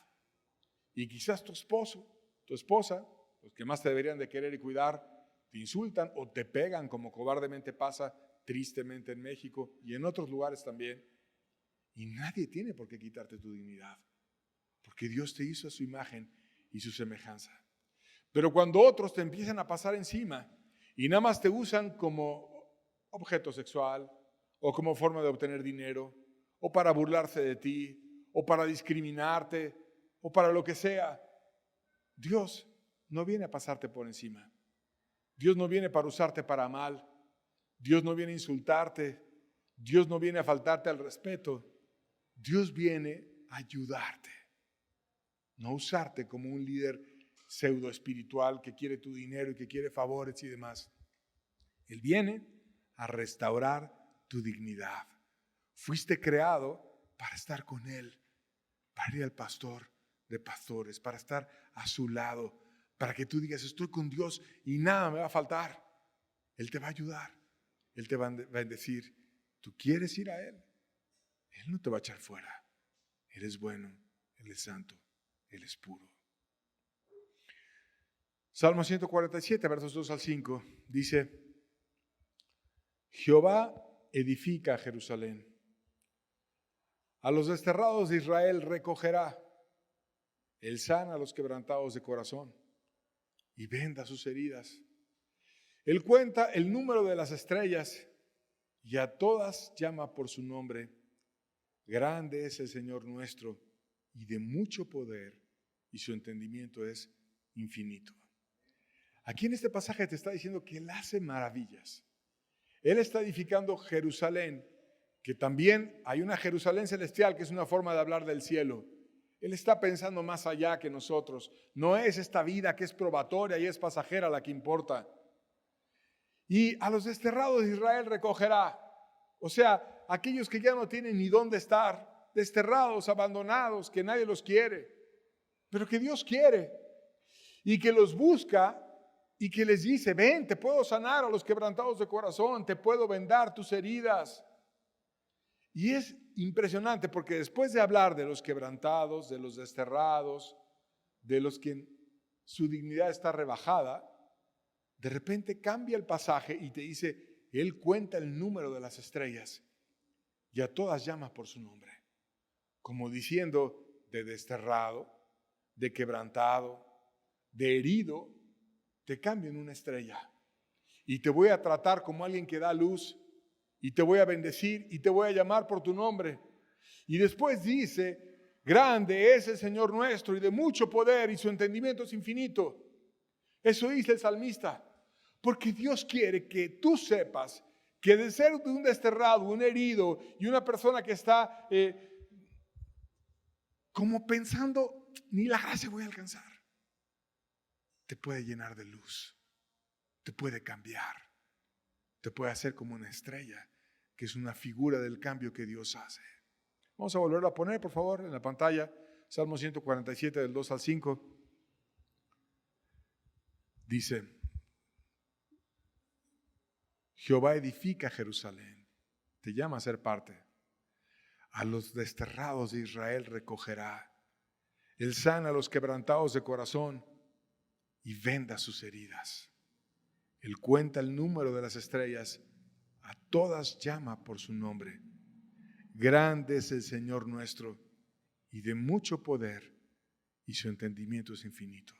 Y quizás tu esposo, tu esposa, los que más te deberían de querer y cuidar, te insultan o te pegan, como cobardemente pasa tristemente en México y en otros lugares también. Y nadie tiene por qué quitarte tu dignidad, porque Dios te hizo a su imagen y su semejanza. Pero cuando otros te empiezan a pasar encima y nada más te usan como objeto sexual o como forma de obtener dinero o para burlarse de ti o para discriminarte o para lo que sea, Dios no viene a pasarte por encima. Dios no viene para usarte para mal. Dios no viene a insultarte. Dios no viene a faltarte al respeto. Dios viene a ayudarte. No usarte como un líder pseudo espiritual que quiere tu dinero y que quiere favores y demás. Él viene a restaurar tu dignidad. Fuiste creado para estar con Él, para ir al pastor de pastores, para estar a su lado, para que tú digas, estoy con Dios y nada me va a faltar. Él te va a ayudar. Él te va a bendecir. ¿Tú quieres ir a Él? Él no te va a echar fuera. Él es bueno, Él es santo, Él es puro. Salmo 147, versos 2 al 5, dice, Jehová edifica Jerusalén. A los desterrados de Israel recogerá. Él sana a los quebrantados de corazón y venda sus heridas. Él cuenta el número de las estrellas y a todas llama por su nombre. Grande es el Señor nuestro y de mucho poder, y su entendimiento es infinito. Aquí en este pasaje te está diciendo que Él hace maravillas. Él está edificando Jerusalén, que también hay una Jerusalén celestial, que es una forma de hablar del cielo. Él está pensando más allá que nosotros. No es esta vida que es probatoria y es pasajera la que importa. Y a los desterrados de Israel recogerá. O sea, aquellos que ya no tienen ni dónde estar, desterrados, abandonados, que nadie los quiere, pero que Dios quiere y que los busca y que les dice, ven, te puedo sanar a los quebrantados de corazón, te puedo vendar tus heridas. Y es impresionante porque después de hablar de los quebrantados, de los desterrados, de los que su dignidad está rebajada, de repente cambia el pasaje y te dice, Él cuenta el número de las estrellas y a todas llama por su nombre. Como diciendo, de desterrado, de quebrantado, de herido, te cambio en una estrella. Y te voy a tratar como alguien que da luz. Y te voy a bendecir y te voy a llamar por tu nombre. Y después dice, grande es el Señor nuestro y de mucho poder y su entendimiento es infinito. Eso dice el salmista. Porque Dios quiere que tú sepas que de ser un desterrado, un herido y una persona que está como pensando, ni la gracia voy a alcanzar, te puede llenar de luz, te puede cambiar, te puede hacer como una estrella, que es una figura del cambio que Dios hace. Vamos a volverlo a poner, por favor, en la pantalla. Salmo 147, del 2 al 5. Dice, Jehová edifica Jerusalén, te llama a ser parte. A los desterrados de Israel recogerá. Él sana a los quebrantados de corazón y venda sus heridas. Él cuenta el número de las estrellas, a todas llama por su nombre. Grande es el Señor nuestro y de mucho poder, y su entendimiento es infinito.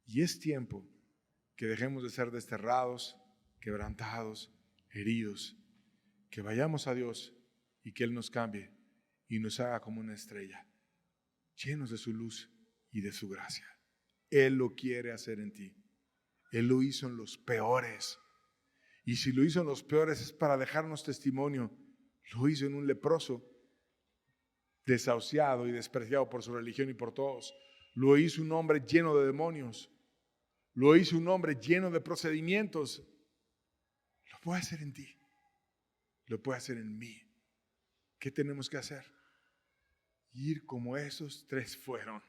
Y es tiempo que dejemos de ser desterrados, quebrantados, heridos, que vayamos a Dios y que Él nos cambie y nos haga como una estrella, llenos de su luz y de su gracia. Él lo quiere hacer en ti. Él lo hizo en los peores. Y si lo hizo en los peores es para dejarnos testimonio. Lo hizo en un leproso, desahuciado y despreciado por su religión y por todos. Lo hizo un hombre lleno de demonios. Lo hizo un hombre lleno de procedimientos. Lo puede hacer en ti. Lo puede hacer en mí. ¿Qué tenemos que hacer? Ir como esos tres fueron.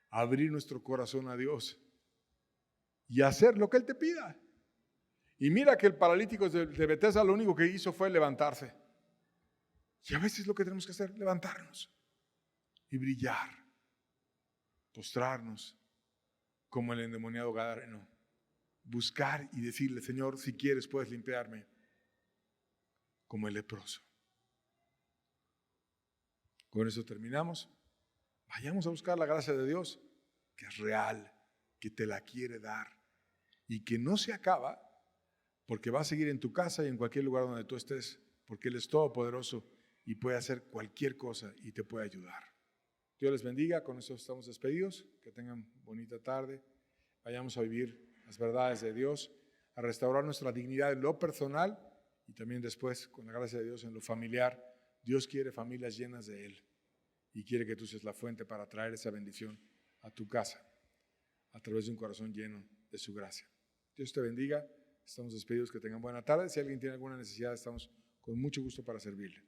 Abrir nuestro corazón a Dios y hacer lo que Él te pida. Y mira que el paralítico de Betesda lo único que hizo fue levantarse. Y a veces lo que tenemos que hacer, levantarnos y brillar, postrarnos como el endemoniado gadareno, buscar y decirle, Señor, si quieres puedes limpiarme, como el leproso. Con eso terminamos. Vayamos a buscar la gracia de Dios, que es real, que te la quiere dar y que no se acaba, porque va a seguir en tu casa y en cualquier lugar donde tú estés, porque Él es todopoderoso y puede hacer cualquier cosa y te puede ayudar. Dios les bendiga, con eso estamos despedidos, que tengan bonita tarde, vayamos a vivir las verdades de Dios, a restaurar nuestra dignidad en lo personal y también después, con la gracia de Dios, en lo familiar. Dios quiere familias llenas de Él y quiere que tú seas la fuente para traer esa bendición a tu casa a través de un corazón lleno de su gracia. Dios te bendiga, estamos despedidos, que tengan buena tarde. Si alguien tiene alguna necesidad, estamos con mucho gusto para servirle.